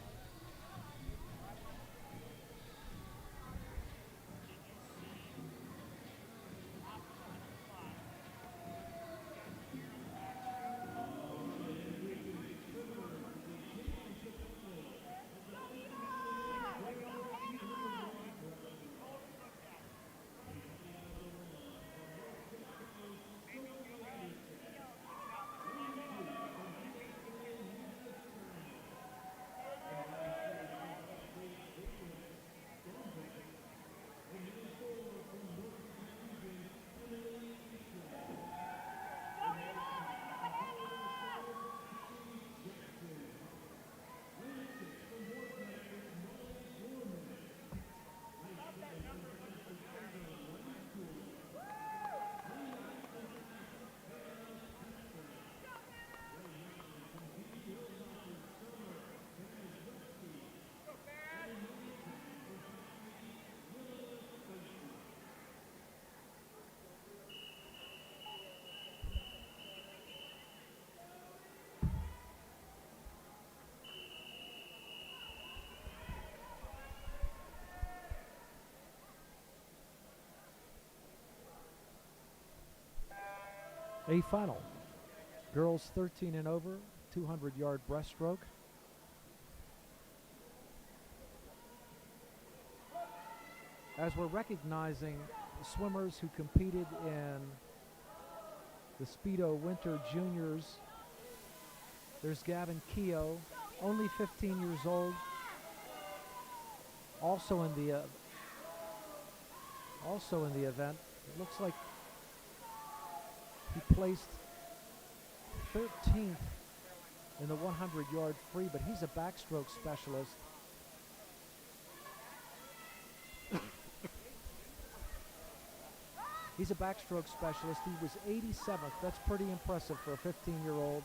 A final. Girls 13 and over, 200-yard breaststroke. As we're recognizing the swimmers who competed in the Speedo Winter Juniors, there's Gavin Keogh, only 15 years old, also in the Also in the event, it looks like he placed 13th in the 100-yard free, but he's a backstroke specialist. He's a backstroke specialist. He was 87th. That's pretty impressive for a 15-year-old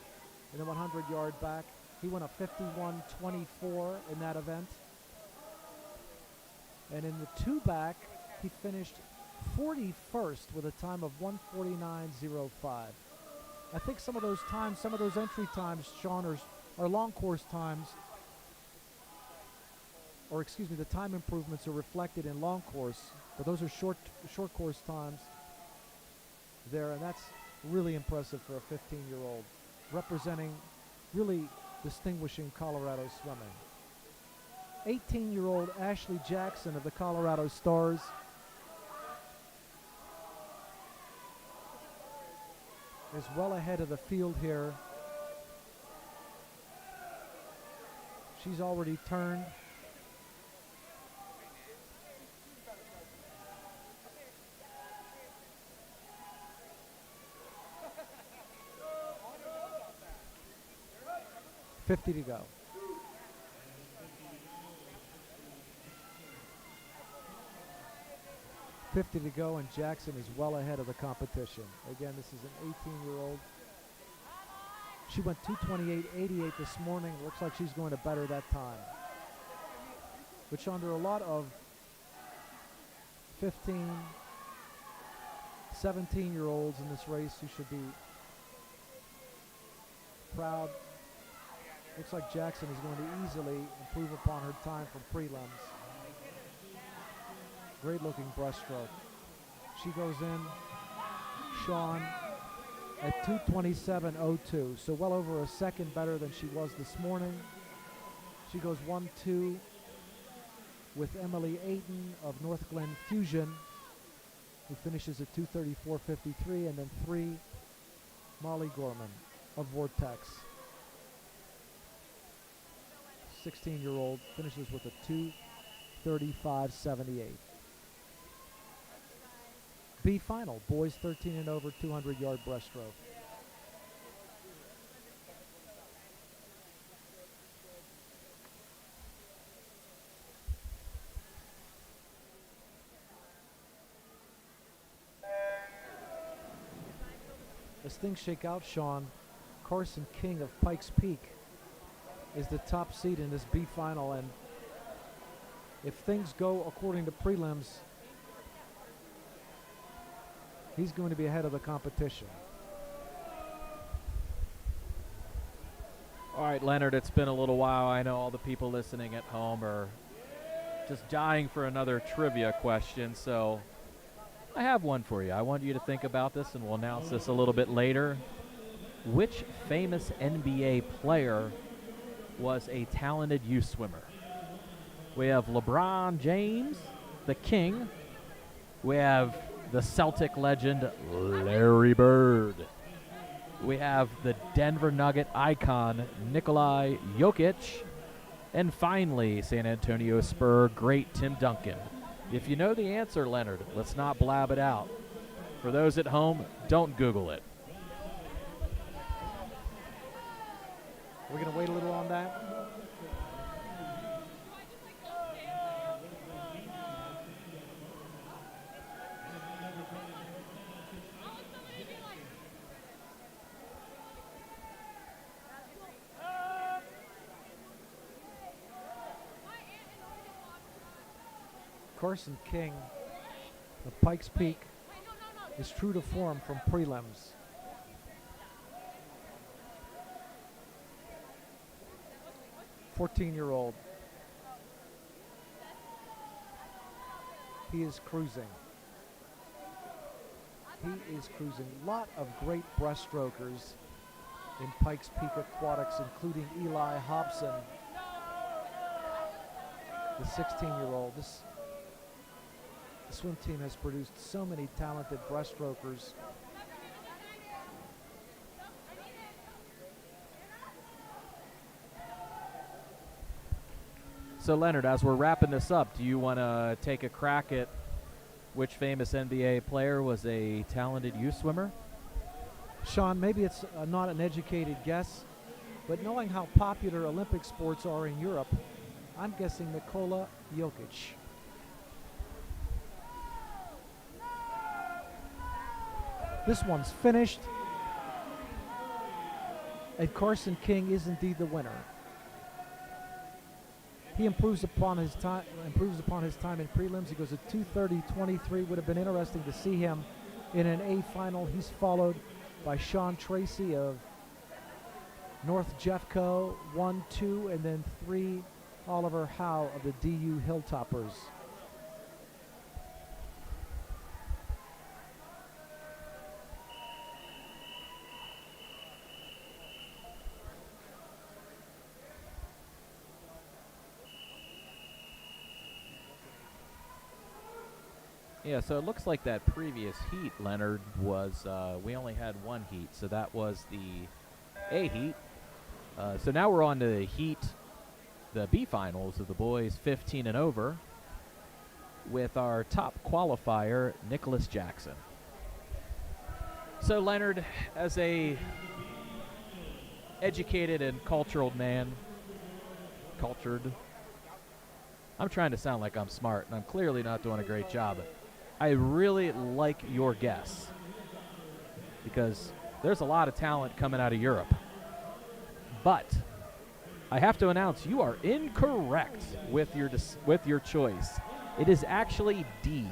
in the 100-yard back. He won a 51-24 in that event. And in the two-back, he finished 41st with a time of 1:49.05. I think some of those times, some of those entry times, Sean, are long course times, or excuse me, the time improvements are reflected in long course, but those are short course times there, and that's really impressive for a 15-year-old, representing, really distinguishing Colorado swimming. 18-year-old Ashley Jackson of the Colorado Stars is well ahead of the field here. She's already turned. $50 to go. $50 to go, and Jackson is well ahead of the competition. Again, this is an 18-year-old. She went 2:28.88 this morning. It looks like she's going to better that time. But Sean, there are a lot of 15, 17-year-olds in this race who should be proud. Looks like Jackson is going to easily improve upon her time from prelims. Great looking breaststroke. She goes in, Sean, at 2:27.02, so well over a second better than she was this morning. She goes 1-2 with Emily Ayton of North Glen Fusion, who finishes at 2:34.53, and then 3, Molly Gorman of Vortex. 16-year-old finishes with a 2:35.78. B final, boys 13 and over, 200-yard breaststroke. As things shake out, Sean, Carson King of Pikes Peak is the top seed in this B final, and if things go according to prelims, he's going to be ahead of the competition. All right, Leonard, it's been a little while. I know all the people listening at home are just dying for another trivia question, so I have one for you. I want you to think about this, and we'll announce this a little bit later. Which famous NBA player was a talented youth swimmer? We have LeBron James, the King. We have the Celtic legend Larry Bird. We have the Denver Nugget icon Nikolai Jokic. And finally, San Antonio Spur great Tim Duncan. If you know the answer, Leonard, let's not blab it out. For those at home, don't Google it. We're going to wait a little on that. Carson King of Pikes Peak is true to form from prelims. "14-year-old. He is cruising. He is cruising. Lot of great breaststrokers in Pikes Peak Aquatics, including Eli Hobson, the 16-year-old. The swim team has produced so many talented breaststrokers. So, Leonard, as we're wrapping this up, do you want to take a crack at Which famous NBA player was a talented youth swimmer? Sean, maybe it's not an educated guess, but knowing how popular Olympic sports are in Europe, I'm guessing Nikola Jokic. This one's finished, and Carson King is indeed the winner. He improves upon his time. In prelims. He goes at 2:30.23. Would have been interesting to see him in an A final. He's followed by Sean Tracy of North Jeffco, 1-2, and then 3, Oliver Howe of the DU Hilltoppers. Yeah, so it looks like that previous heat, Leonard, was we only had one heat, so that was the A heat. So now we're on to the heat, the B finals of the boys 15 and over, with our top qualifier, Nicholas Jackson. So Leonard, as a educated and cultured man, I'm trying to sound like I'm smart, and I'm clearly not doing a great job. I really like your guess, because there's a lot of talent coming out of Europe. But I have to announce you are incorrect with your choice. It is actually D,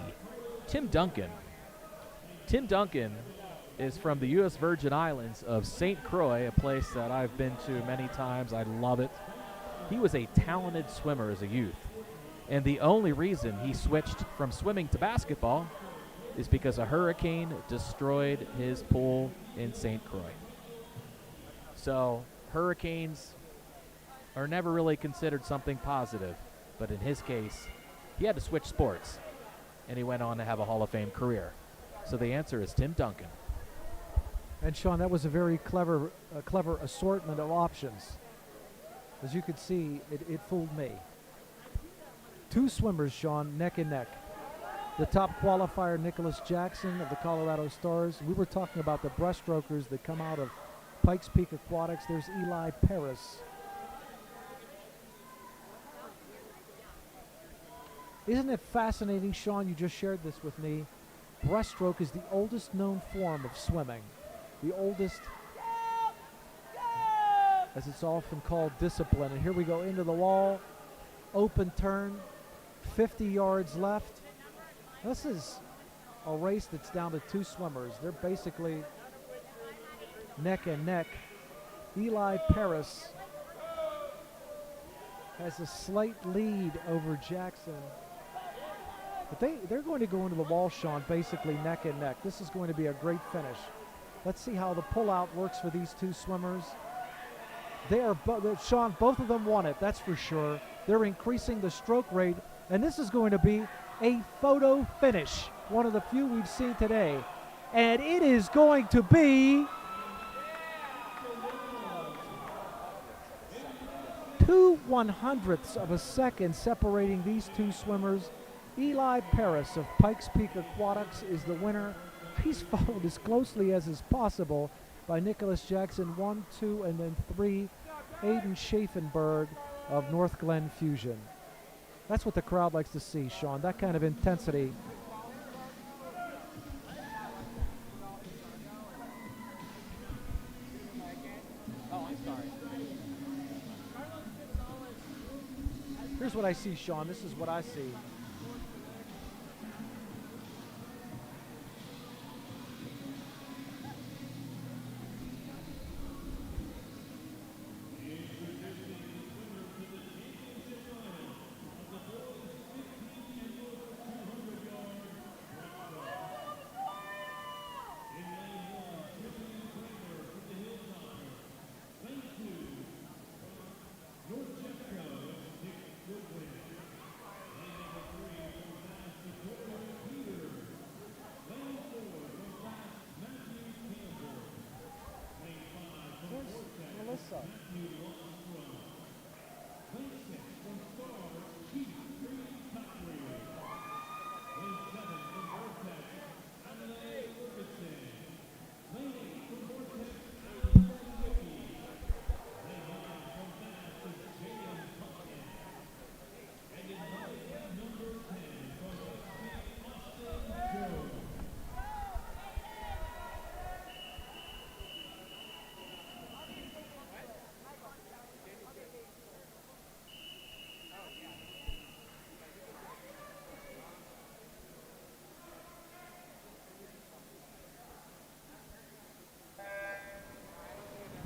Tim Duncan. Tim Duncan is from the U.S. Virgin Islands of St. Croix, a place that I've been to many times. I love it. He was a talented swimmer as a youth. And the only reason he switched from swimming to basketball is because a hurricane destroyed his pool in St. Croix. So hurricanes are never really considered something positive. But in his case, he had to switch sports, and he went on to have a Hall of Fame career. So the answer is Tim Duncan. And Sean, that was a very clever assortment of options. As you could see, it fooled me. Two swimmers, Sean, neck and neck. The top qualifier, Nicholas Jackson of the Colorado Stars. We were talking about the breaststrokers that come out of Pikes Peak Aquatics. There's Eli Paris. Isn't it fascinating, Sean? You just shared this with me. Breaststroke is the oldest known form of swimming. The oldest, as it's often called, discipline. And here we go into the wall. Open turn. 50 yards left. This is a race that's down to two swimmers. They're basically neck and neck. Eli Paris has a slight lead over Jackson. But they're going to go into the wall, Sean, basically neck and neck. This is going to be a great finish. Let's see how the pullout works for these two swimmers. They are, Sean, both of them won it, that's for sure. They're increasing the stroke rate, and this is going to be a photo finish, one of the few we've seen today. And it is going to be 2/100ths of a second separating these two swimmers. Eli Paris of Pikes Peak Aquatics is the winner. He's followed as closely as is possible by Nicholas Jackson, 1, 2, and then 3, Aiden Schaffenberg of North Glen Fusion. That's what the crowd likes to see, Sean, that kind of intensity. Oh, I'm sorry. Here's what I see, Sean. This is what I see. Melissa.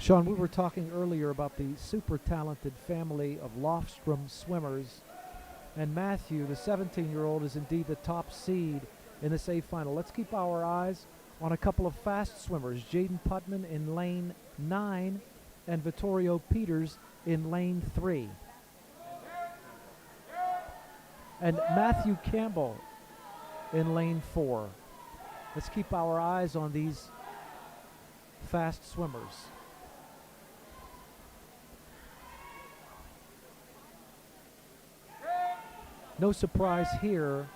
Sean, we were talking earlier about the super talented family of Lofstrom swimmers, and Matthew, the 17-year-old, is indeed the top seed in this A final. Let's keep our eyes on a couple of fast swimmers, Jaden Putman in lane 9 and Vittorio Peters in lane 3. And Matthew Campbell in lane 4. Let's keep our eyes on these fast swimmers. No surprise here,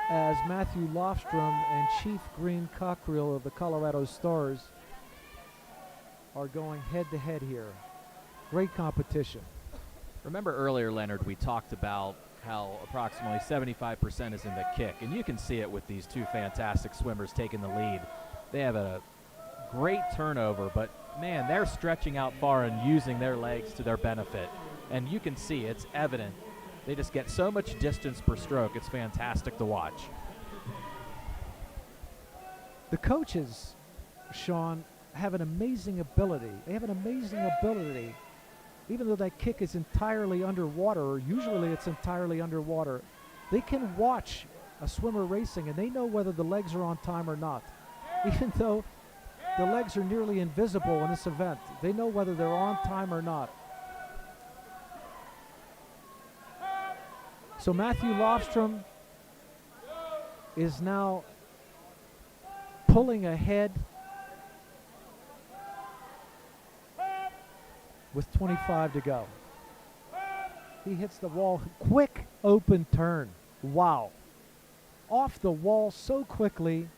as Matthew Lofstrom and Chief Green Cockrell of the Colorado Stars are going head-to-head here. Great competition. Remember earlier, Leonard, we talked about how approximately 75% is in the kick, and you can see it with these two fantastic swimmers taking the lead. They have a great turnover, but man, they're stretching out far and using their legs to their benefit, and you can see it's evident. They just get so much distance per stroke. It's fantastic to watch. The coaches, Sean, have an amazing ability. They have an amazing ability, even though that kick is entirely underwater, or usually it's entirely underwater. They can watch a swimmer racing, and they know whether the legs are on time or not. Even though the legs are nearly invisible in this event, they know whether they're on time or not. So Matthew Lofstrom is now pulling ahead with 25 to go. He hits the wall. Quick open turn. Wow. Off the wall so quickly.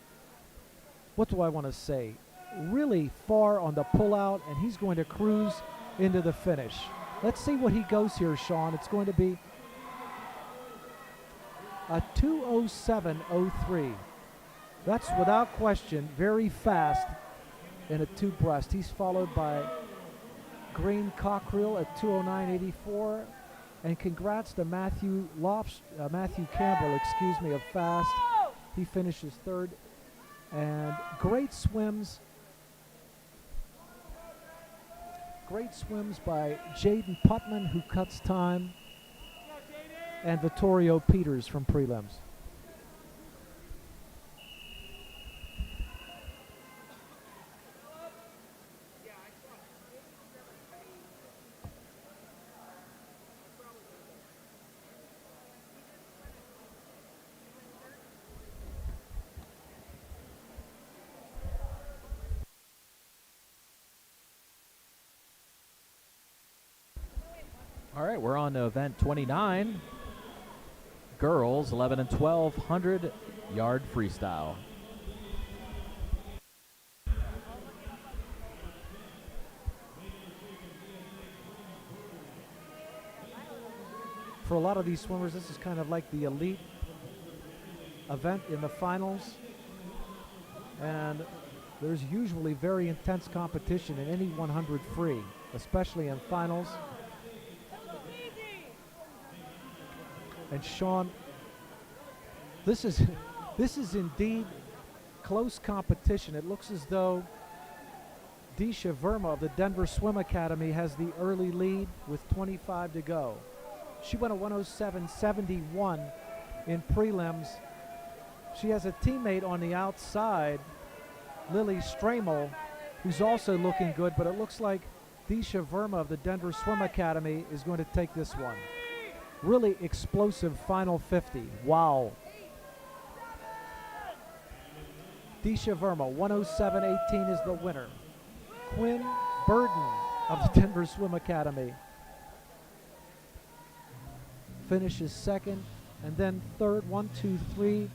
What do I want to say? Really far on the pullout, and he's going to cruise into the finish. Let's see what he goes here, Sean. It's going to be a 2:07.03. That's without question very fast in a two-breast. He's followed by Green Cockrell at 2:09.84, and congrats to Matthew Campbell, of fast. He finishes third, and great swims by Jaden Putman, who cuts time, and Vittorio Peters from prelims. All right, we're on to event 29. Girls 11 and 1200 yard freestyle. For a lot of these swimmers, this is kind of like the elite event in the finals, and there's usually very intense competition in any 100 free, especially in finals. And Sean, this is indeed close competition. It looks as though Disha Verma of the Denver Swim Academy has the early lead with 25 to go. She went a 1:07.71 in prelims. She has a teammate on the outside, Lily Stramel, who's also looking good, but it looks like Disha Verma of the Denver Swim Academy is going to take this one. Really explosive final 50. Wow. Disha Verma, 1:07.18 is the winner. Quinn Burden of the Denver Swim Academy finishes second, and then third, 1, 2, 3.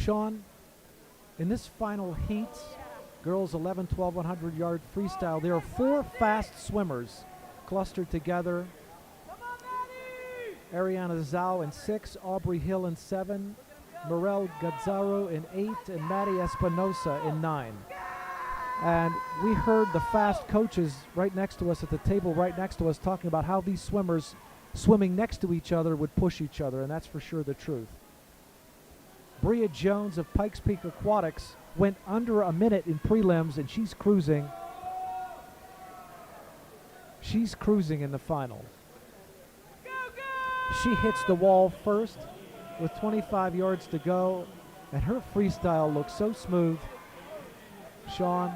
Sean, in this final heat, girls 11, 12, 100-yard freestyle, there are 4 fast swimmers clustered together. Ariana Zhao in 6, Aubrey Hill in 7, Morel Gazzaro in 8, and Maddie Espinosa in 9. And we heard the fast coaches right next to us at the table right next to us talking about how these swimmers swimming next to each other would push each other, and that's for sure the truth. Bria Jones of Pikes Peak Aquatics went under a minute in prelims, and she's cruising. She's cruising in the final. She hits the wall first with 25 yards to go, and her freestyle looks so smooth. Sean,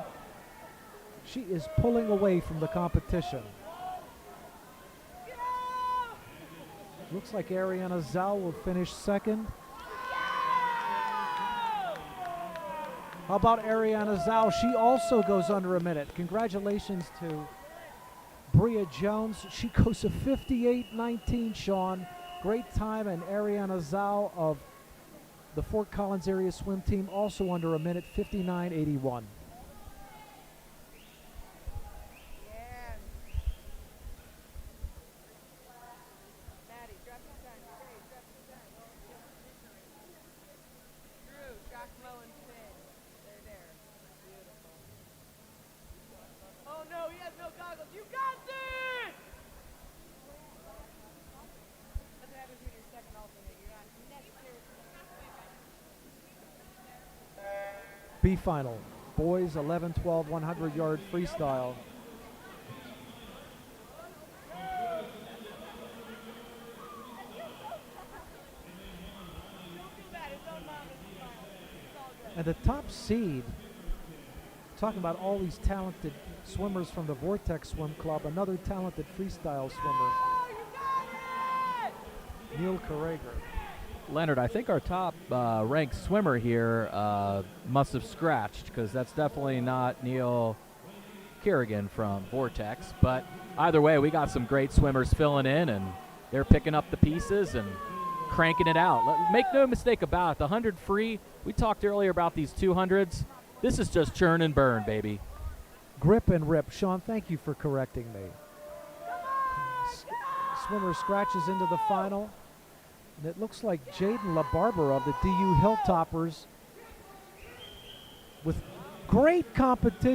she is pulling away from the competition. Looks like Ariana Zhao will finish second. How about Ariana Zhao? She also goes under a minute. Congratulations to Bria Jones. She goes to 58:19, Sean. Great time, and Ariana Zhao of the Fort Collins area swim team also under a minute, 59:81. B final, boys 11, 12, 100-yard freestyle. And the top seed, talking about all these talented swimmers from the Vortex Swim Club, another talented freestyle swimmer, Neil Carrager. Leonard, I think our top ranked swimmer here must have scratched, because that's definitely not Neil Kerrigan from Vortex. But either way, we got some great swimmers filling in, and they're picking up the pieces and cranking it out. Make no mistake about it, the 100 free, we talked earlier about these 200s. This is just churn and burn, baby. Grip and rip. Sean, thank you for correcting me. Swimmer scratches into the final. And it looks like Jaden LaBarbera of the DU Hilltoppers with great competition.